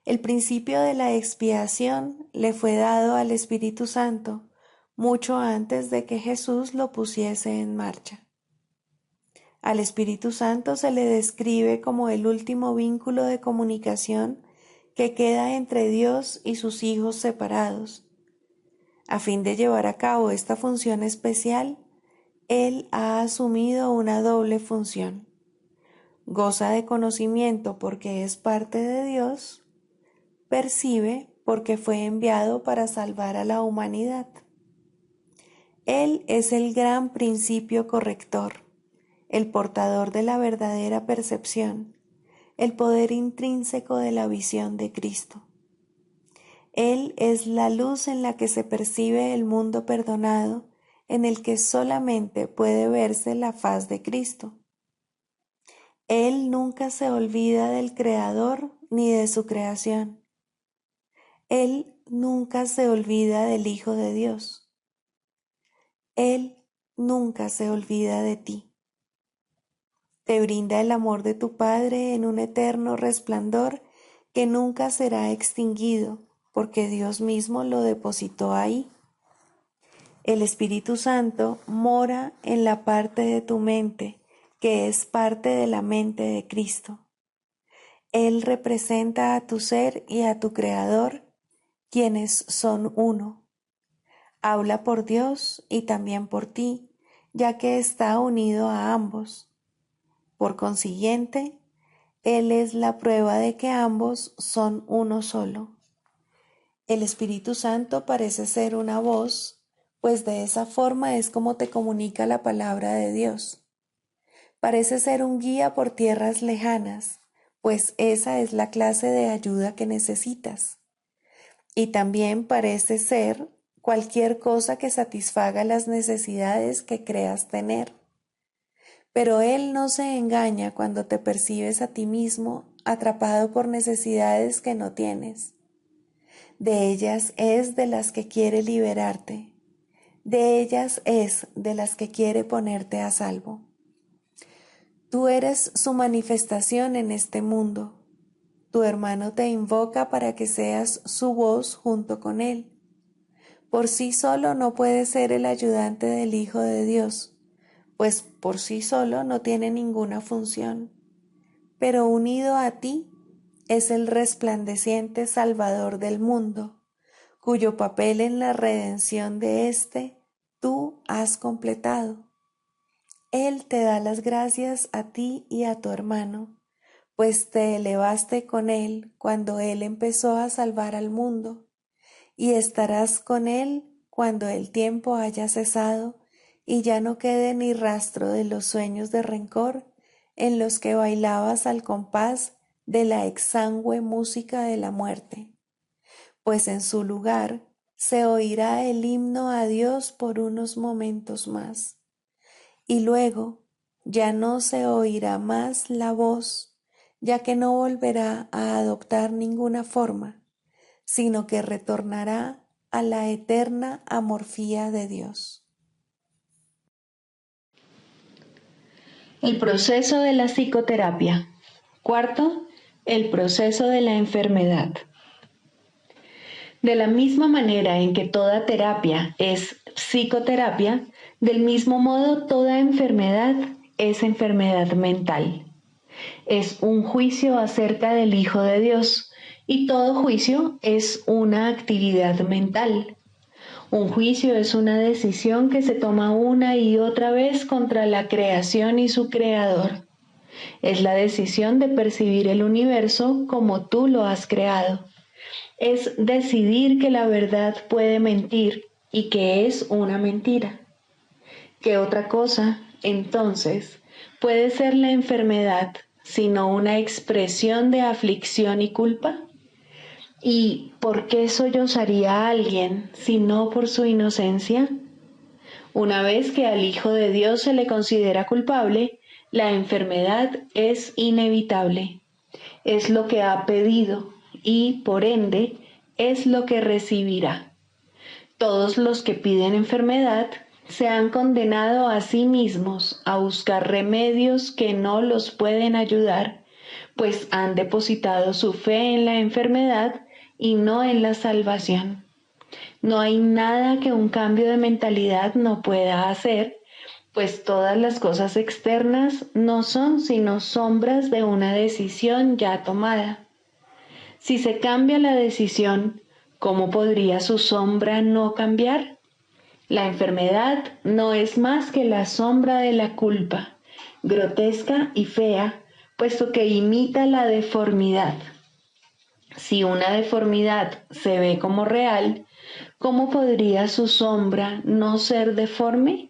El principio de la expiación le fue dado al Espíritu Santo mucho antes de que Jesús lo pusiese en marcha. Al Espíritu Santo se le describe como el último vínculo de comunicación que queda entre Dios y sus hijos separados. A fin de llevar a cabo esta función especial, Él ha asumido una doble función. Goza de conocimiento porque es parte de Dios, percibe porque fue enviado para salvar a la humanidad. Él es el gran principio corrector, el portador de la verdadera percepción, el poder intrínseco de la visión de Cristo. Él es la luz en la que se percibe el mundo perdonado, en el que solamente puede verse la faz de Cristo. Él nunca se olvida del Creador ni de su creación. Él nunca se olvida del Hijo de Dios. Él nunca se olvida de ti. Te brinda el amor de tu Padre en un eterno resplandor que nunca será extinguido, porque Dios mismo lo depositó ahí. El Espíritu Santo mora en la parte de tu mente, que es parte de la mente de Cristo. Él representa a tu ser y a tu Creador, quienes son uno. Habla por Dios y también por ti, ya que está unido a ambos. Por consiguiente, Él es la prueba de que ambos son uno solo. El Espíritu Santo parece ser una voz, pues de esa forma es como te comunica la palabra de Dios. Parece ser un guía por tierras lejanas, pues esa es la clase de ayuda que necesitas. Y también parece ser cualquier cosa que satisfaga las necesidades que creas tener. Pero Él no se engaña cuando te percibes a ti mismo atrapado por necesidades que no tienes. De ellas es de las que quiere liberarte. De ellas es de las que quiere ponerte a salvo. Tú eres su manifestación en este mundo. Tu hermano te invoca para que seas su voz junto con él. Por sí solo no puede ser el ayudante del Hijo de Dios, pues por sí solo no tiene ninguna función. Pero unido a ti es el resplandeciente Salvador del mundo, cuyo papel en la redención de éste tú has completado. Él te da las gracias a ti y a tu hermano, pues te elevaste con él cuando él empezó a salvar al mundo, y estarás con él cuando el tiempo haya cesado y ya no quede ni rastro de los sueños de rencor en los que bailabas al compás de la exangüe música de la muerte, pues en su lugar se oirá el himno a Dios por unos momentos más, y luego ya no se oirá más la voz, ya que no volverá a adoptar ninguna forma, sino que retornará a la eterna amorfía de Dios. El proceso de la psicoterapia. Cuarto, el proceso de la enfermedad. De la misma manera en que toda terapia es psicoterapia, del mismo modo toda enfermedad es enfermedad mental. Es un juicio acerca del Hijo de Dios, y todo juicio es una actividad mental. Un juicio es una decisión que se toma una y otra vez contra la creación y su creador. Es la decisión de percibir el universo como tú lo has creado. Es decidir que la verdad puede mentir y que es una mentira. ¿Qué otra cosa, entonces, puede ser la enfermedad sino una expresión de aflicción y culpa? ¿Y por qué sollozaría a alguien si no por su inocencia? Una vez que al Hijo de Dios se le considera culpable, la enfermedad es inevitable. Es lo que ha pedido y, por ende, es lo que recibirá. Todos los que piden enfermedad se han condenado a sí mismos a buscar remedios que no los pueden ayudar, pues han depositado su fe en la enfermedad y no en la salvación. No hay nada que un cambio de mentalidad no pueda hacer, pues todas las cosas externas no son sino sombras de una decisión ya tomada. Si se cambia la decisión, ¿cómo podría su sombra no cambiar? La enfermedad no es más que la sombra de la culpa, grotesca y fea, puesto que imita la deformidad. Si una deformidad se ve como real, ¿cómo podría su sombra no ser deforme?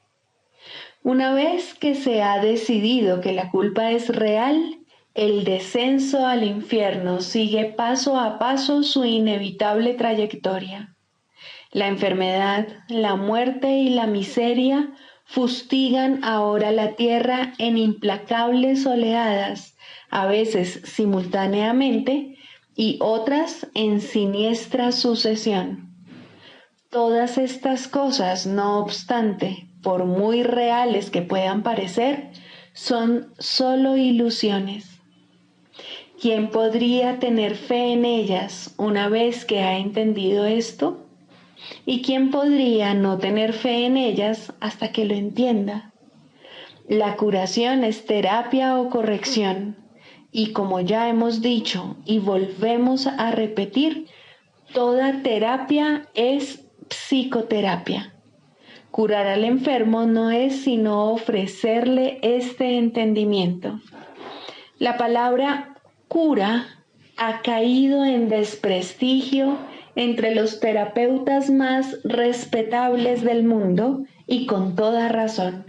Una vez que se ha decidido que la culpa es real, el descenso al infierno sigue paso a paso su inevitable trayectoria. La enfermedad, la muerte y la miseria fustigan ahora la tierra en implacables oleadas, a veces simultáneamente y otras en siniestra sucesión. Todas estas cosas, no obstante, por muy reales que puedan parecer, son solo ilusiones. ¿Quién podría tener fe en ellas una vez que ha entendido esto? ¿Y quién podría no tener fe en ellas hasta que lo entienda? La curación es terapia o corrección, y como ya hemos dicho y volvemos a repetir, toda terapia es psicoterapia. Curar al enfermo no es sino ofrecerle este entendimiento. La palabra cura ha caído en desprestigio entre los terapeutas más respetables del mundo y con toda razón,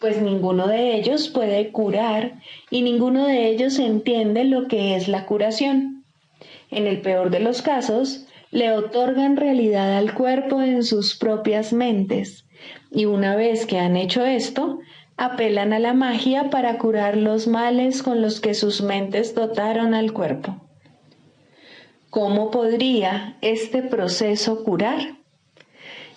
pues ninguno de ellos puede curar y ninguno de ellos entiende lo que es la curación. En el peor de los casos, le otorgan realidad al cuerpo en sus propias mentes, y una vez que han hecho esto, apelan a la magia para curar los males con los que sus mentes dotaron al cuerpo. ¿Cómo podría este proceso curar?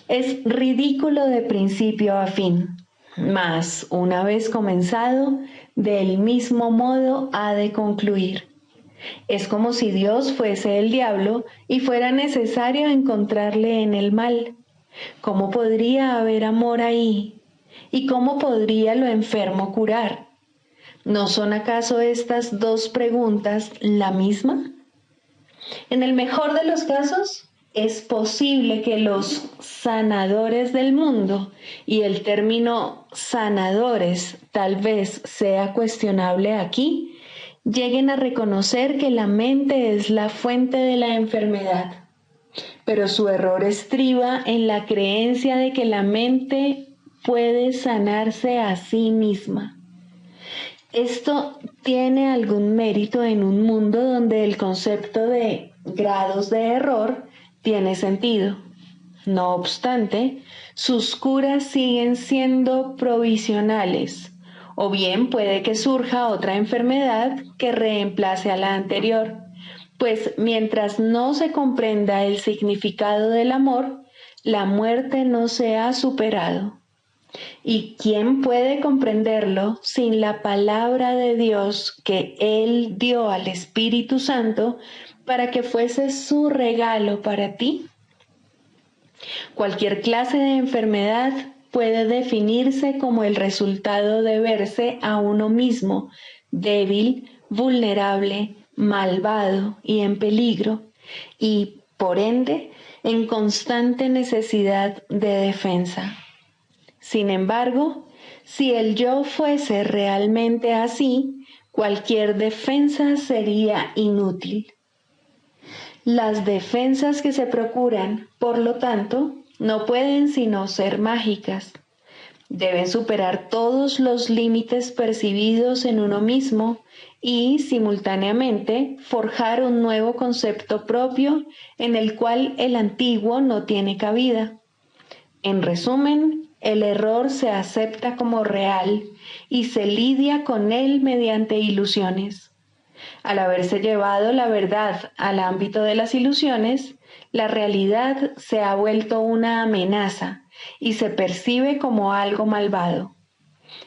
Es ridículo de principio a fin, mas una vez comenzado, del mismo modo ha de concluir. Es como si Dios fuese el diablo y fuera necesario encontrarle en el mal. ¿Cómo podría haber amor ahí? ¿Y cómo podría lo enfermo curar? ¿No son acaso estas dos preguntas la misma? En el mejor de los casos, es posible que los sanadores del mundo, y el término sanadores tal vez sea cuestionable aquí, lleguen a reconocer que la mente es la fuente de la enfermedad, pero su error estriba en la creencia de que la mente puede sanarse a sí misma. Esto tiene algún mérito en un mundo donde el concepto de grados de error tiene sentido. No obstante, sus curas siguen siendo provisionales, o bien puede que surja otra enfermedad que reemplace a la anterior, pues mientras no se comprenda el significado del amor, la muerte no se ha superado. ¿Y quién puede comprenderlo sin la palabra de Dios que Él dio al Espíritu Santo para que fuese su regalo para ti? Cualquier clase de enfermedad puede definirse como el resultado de verse a uno mismo débil, vulnerable, malvado y en peligro, y, por ende, en constante necesidad de defensa. Sin embargo, si el yo fuese realmente así, cualquier defensa sería inútil. Las defensas que se procuran, por lo tanto, no pueden sino ser mágicas. Deben superar todos los límites percibidos en uno mismo y, simultáneamente, forjar un nuevo concepto propio en el cual el antiguo no tiene cabida. En resumen, el error se acepta como real y se lidia con él mediante ilusiones. Al haberse llevado la verdad al ámbito de las ilusiones, la realidad se ha vuelto una amenaza y se percibe como algo malvado.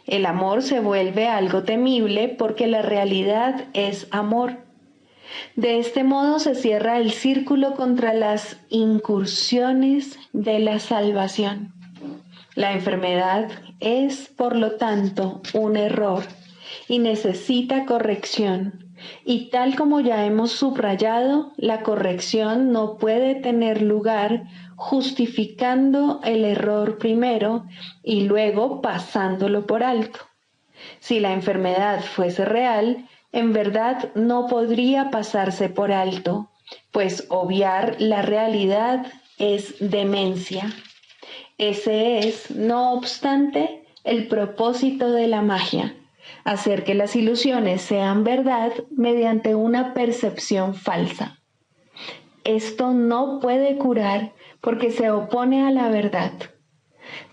El amor se vuelve algo temible porque la realidad es amor. De este modo se cierra el círculo contra las incursiones de la salvación. La enfermedad es, por lo tanto, un error y necesita corrección. Y tal como ya hemos subrayado, la corrección no puede tener lugar justificando el error primero y luego pasándolo por alto. Si la enfermedad fuese real, en verdad no podría pasarse por alto, pues obviar la realidad es demencia. Ese es, no obstante, el propósito de la magia, hacer que las ilusiones sean verdad mediante una percepción falsa. Esto no puede curar porque se opone a la verdad.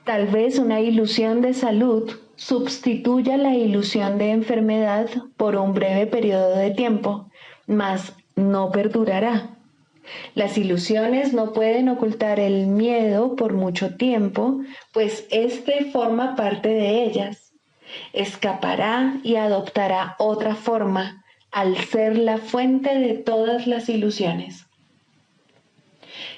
Tal vez una ilusión de salud sustituya la ilusión de enfermedad por un breve periodo de tiempo, mas no perdurará. Las ilusiones no pueden ocultar el miedo por mucho tiempo, pues éste forma parte de ellas. Escapará y adoptará otra forma al ser la fuente de todas las ilusiones.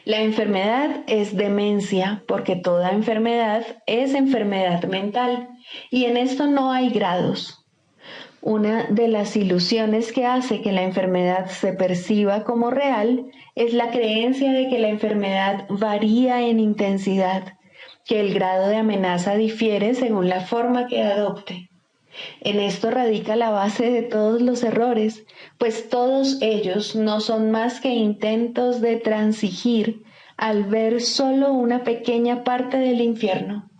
La enfermedad es demencia porque toda enfermedad es enfermedad mental y en esto no hay grados. Una de las ilusiones que hace que la enfermedad se perciba como real es la creencia de que la enfermedad varía en intensidad, que el grado de amenaza difiere según la forma que adopte. En esto radica la base de todos los errores, pues todos ellos no son más que intentos de transigir al ver solo una pequeña parte del infierno.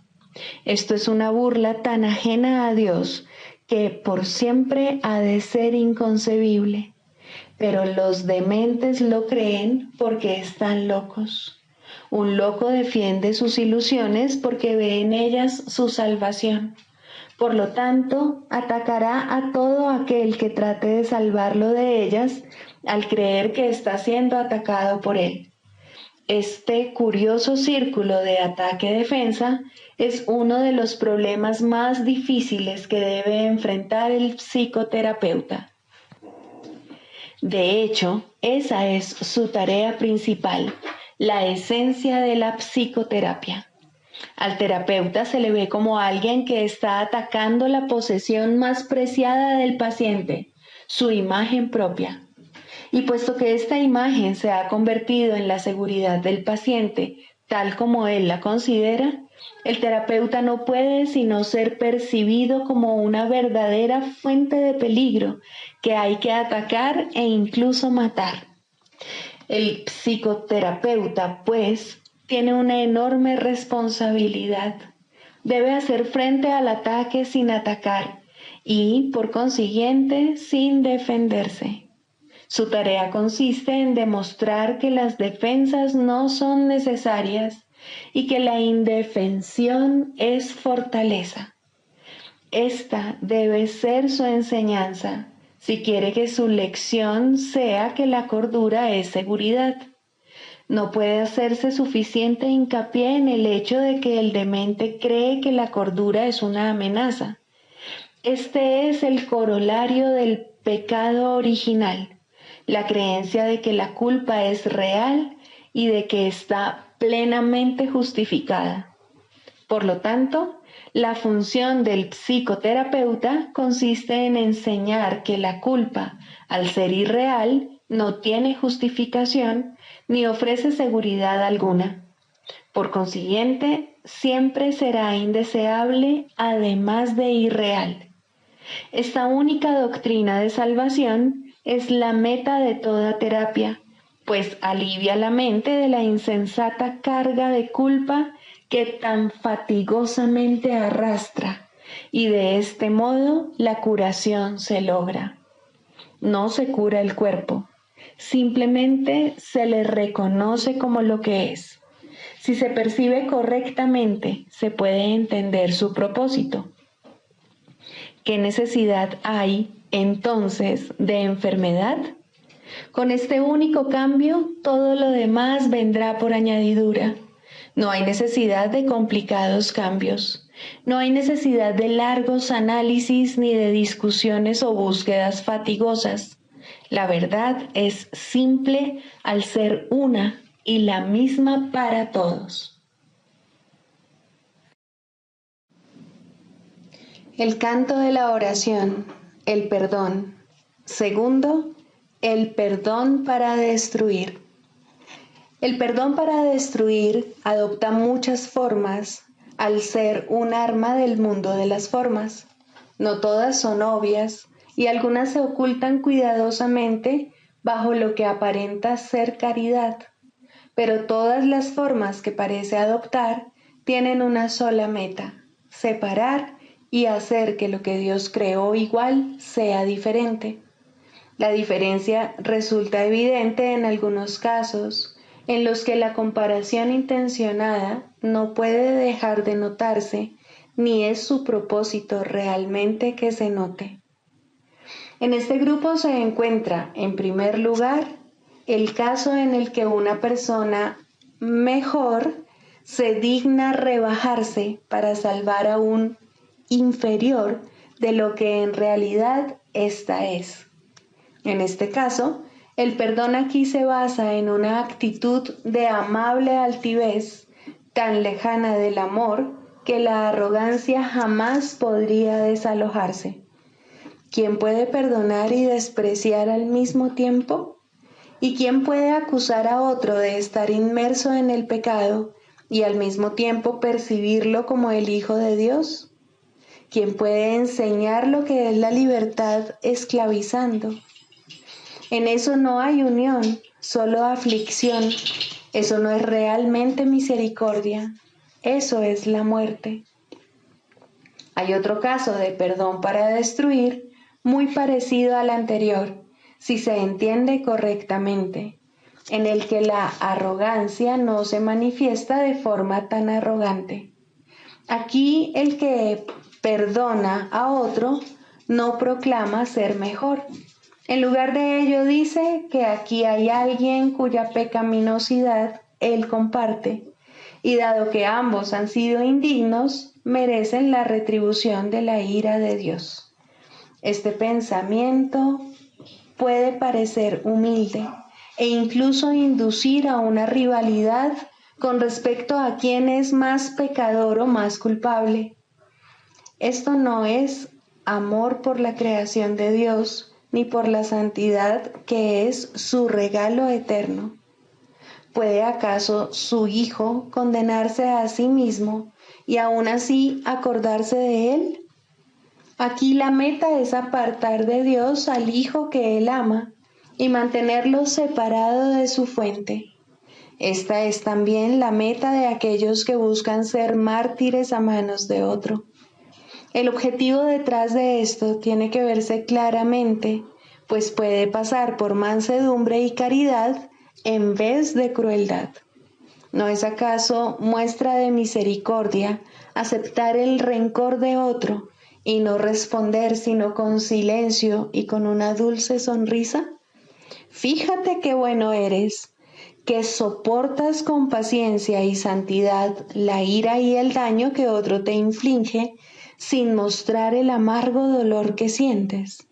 Esto es una burla tan ajena a Dios que por siempre ha de ser inconcebible. Pero los dementes lo creen porque están locos. Un loco defiende sus ilusiones porque ve en ellas su salvación. Por lo tanto, atacará a todo aquel que trate de salvarlo de ellas al creer que está siendo atacado por él. Este curioso círculo de ataque-defensa es uno de los problemas más difíciles que debe enfrentar el psicoterapeuta. De hecho, esa es su tarea principal, la esencia de la psicoterapia. Al terapeuta se le ve como alguien que está atacando la posesión más preciada del paciente, su imagen propia. Y puesto que esta imagen se ha convertido en la seguridad del paciente, tal como él la considera, el terapeuta no puede sino ser percibido como una verdadera fuente de peligro que hay que atacar e incluso matar. El psicoterapeuta, pues, tiene una enorme responsabilidad. Debe hacer frente al ataque sin atacar y, por consiguiente, sin defenderse. Su tarea consiste en demostrar que las defensas no son necesarias y que la indefensión es fortaleza. Esta debe ser su enseñanza si quiere que su lección sea que la cordura es seguridad. No puede hacerse suficiente hincapié en el hecho de que el demente cree que la cordura es una amenaza. Este es el corolario del pecado original, la creencia de que la culpa es real y de que está plenamente justificada. Por lo tanto, la función del psicoterapeuta consiste en enseñar que la culpa, al ser irreal, no tiene justificación ni ofrece seguridad alguna. Por consiguiente, siempre será indeseable, además de irreal. Esta única doctrina de salvación es la meta de toda terapia, pues alivia la mente de la insensata carga de culpa que tan fatigosamente arrastra, y de este modo la curación se logra. No se cura el cuerpo, simplemente se le reconoce como lo que es. Si se percibe correctamente, se puede entender su propósito. ¿Qué necesidad hay, entonces, de enfermedad? Con este único cambio, todo lo demás vendrá por añadidura. No hay necesidad de complicados cambios. No hay necesidad de largos análisis ni de discusiones o búsquedas fatigosas. La verdad es simple al ser una y la misma para todos. El canto de la oración, el perdón. Segundo, el perdón para destruir. El perdón para destruir adopta muchas formas al ser un arma del mundo de las formas. No todas son obvias y algunas se ocultan cuidadosamente bajo lo que aparenta ser caridad. pero todas las formas que parece adoptar tienen una sola meta: separar y hacer que lo que Dios creó igual sea diferente. La diferencia resulta evidente en algunos casos, en los que la comparación intencionada no puede dejar de notarse, ni es su propósito realmente que se note. En este grupo se encuentra, en primer lugar, el caso en el que una persona mejor se digna rebajarse para salvar a un inferior de lo que en realidad ésta es. En este caso, el perdón aquí se basa en una actitud de amable altivez tan lejana del amor que la arrogancia jamás podría desalojarse. ¿Quién puede perdonar y despreciar al mismo tiempo? ¿Y quién puede acusar a otro de estar inmerso en el pecado y al mismo tiempo percibirlo como el Hijo de Dios? ¿Quién puede enseñar lo que es la libertad esclavizando? En eso no hay unión, solo aflicción. Eso no es realmente misericordia, eso es la muerte. Hay otro caso de perdón para destruir, muy parecido al anterior, si se entiende correctamente, en el que la arrogancia no se manifiesta de forma tan arrogante. Aquí el que perdona a otro no proclama ser mejor. En lugar de ello dice que aquí hay alguien cuya pecaminosidad él comparte, y dado que ambos han sido indignos, merecen la retribución de la ira de Dios. Este pensamiento puede parecer humilde e incluso inducir a una rivalidad con respecto a quién es más pecador o más culpable. Esto no es amor por la creación de Dios, ni por la santidad que es su regalo eterno. ¿Puede acaso su Hijo condenarse a sí mismo y aún así acordarse de él? Aquí la meta es apartar de Dios al Hijo que él ama y mantenerlo separado de su fuente. Esta es también la meta de aquellos que buscan ser mártires a manos de otro. El objetivo detrás de esto tiene que verse claramente, pues puede pasar por mansedumbre y caridad en vez de crueldad. ¿No es acaso muestra de misericordia aceptar el rencor de otro y no responder sino con silencio y con una dulce sonrisa? Fíjate qué bueno eres, que soportas con paciencia y santidad la ira y el daño que otro te inflige sin mostrar el amargo dolor que sientes.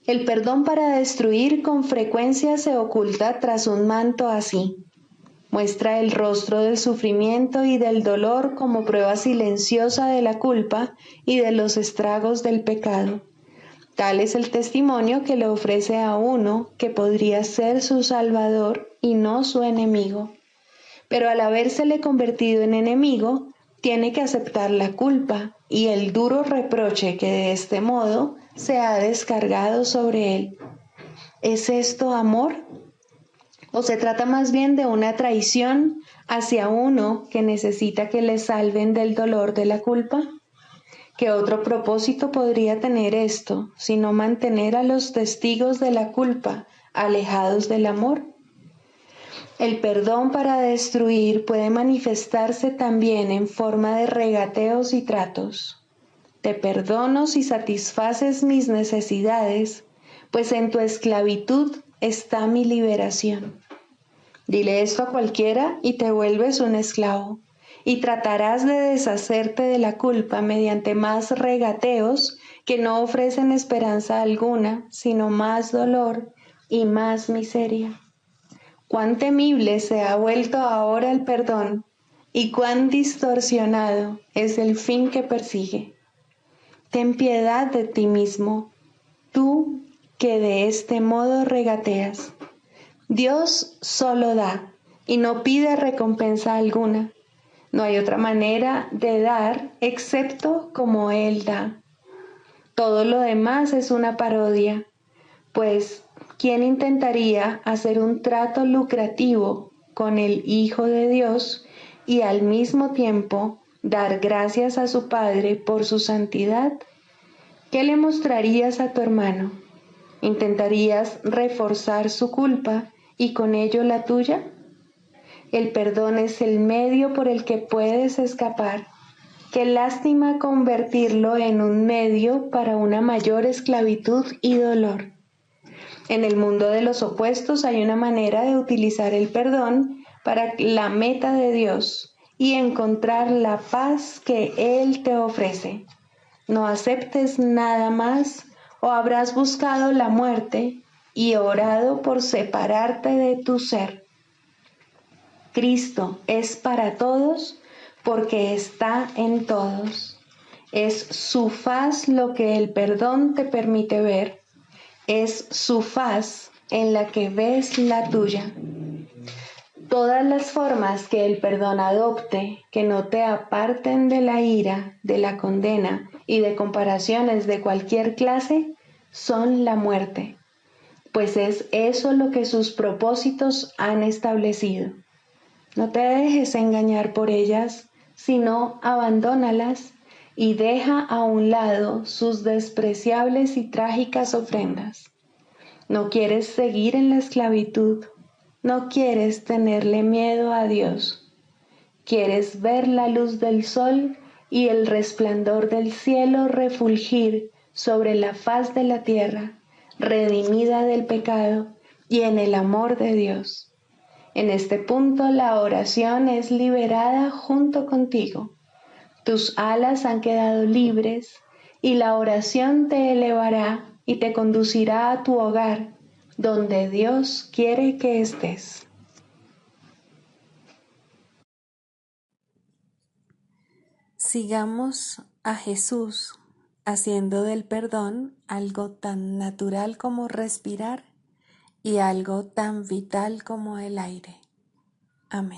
El perdón para destruir con frecuencia se oculta tras un manto así. Muestra el rostro del sufrimiento y del dolor como prueba silenciosa de la culpa y de los estragos del pecado. Tal es el testimonio que le ofrece a uno que podría ser su salvador y no su enemigo. Pero al habérsele convertido en enemigo, tiene que aceptar la culpa y el duro reproche que de este modo se ha descargado sobre él. ¿Es esto amor? ¿O se trata más bien de una traición hacia uno que necesita que le salven del dolor de la culpa? ¿Qué otro propósito podría tener esto, sino mantener a los testigos de la culpa alejados del amor? El perdón para destruir puede manifestarse también en forma de regateos y tratos. Te perdono si satisfaces mis necesidades, pues en tu esclavitud está mi liberación. Dile esto a cualquiera y te vuelves un esclavo, y tratarás de deshacerte de la culpa mediante más regateos que no ofrecen esperanza alguna, sino más dolor y más miseria. Cuán temible se ha vuelto ahora el perdón y cuán distorsionado es el fin que persigue. Ten piedad de ti mismo, tú que de este modo regateas. Dios solo da y no pide recompensa alguna. No hay otra manera de dar excepto como Él da. Todo lo demás es una parodia, pues ¿quién intentaría hacer un trato lucrativo con el Hijo de Dios y al mismo tiempo dar gracias a su Padre por su santidad? ¿Qué le mostrarías a tu hermano? ¿Intentarías reforzar su culpa y con ello la tuya? El perdón es el medio por el que puedes escapar. Qué lástima convertirlo en un medio para una mayor esclavitud y dolor. En el mundo de los opuestos hay una manera de utilizar el perdón para la meta de Dios y encontrar la paz que Él te ofrece. No aceptes nada más o habrás buscado la muerte y orado por separarte de tu ser. Cristo es para todos porque está en todos. Es su faz lo que el perdón te permite ver. Es su faz en la que ves la tuya. Todas las formas que el perdón adopte, que no te aparten de la ira, de la condena y de comparaciones de cualquier clase, son la muerte, pues es eso lo que sus propósitos han establecido. No te dejes engañar por ellas, sino abandónalas y deja a un lado sus despreciables y trágicas ofrendas. No quieres seguir en la esclavitud, no quieres tenerle miedo a Dios. Quieres ver la luz del sol y el resplandor del cielo refulgir sobre la faz de la tierra, redimida del pecado y en el amor de Dios. En este punto la oración es liberada junto contigo. Tus alas han quedado libres y la oración te elevará y te conducirá a tu hogar, donde Dios quiere que estés. Sigamos a Jesús haciendo del perdón algo tan natural como respirar y algo tan vital como el aire. Amén.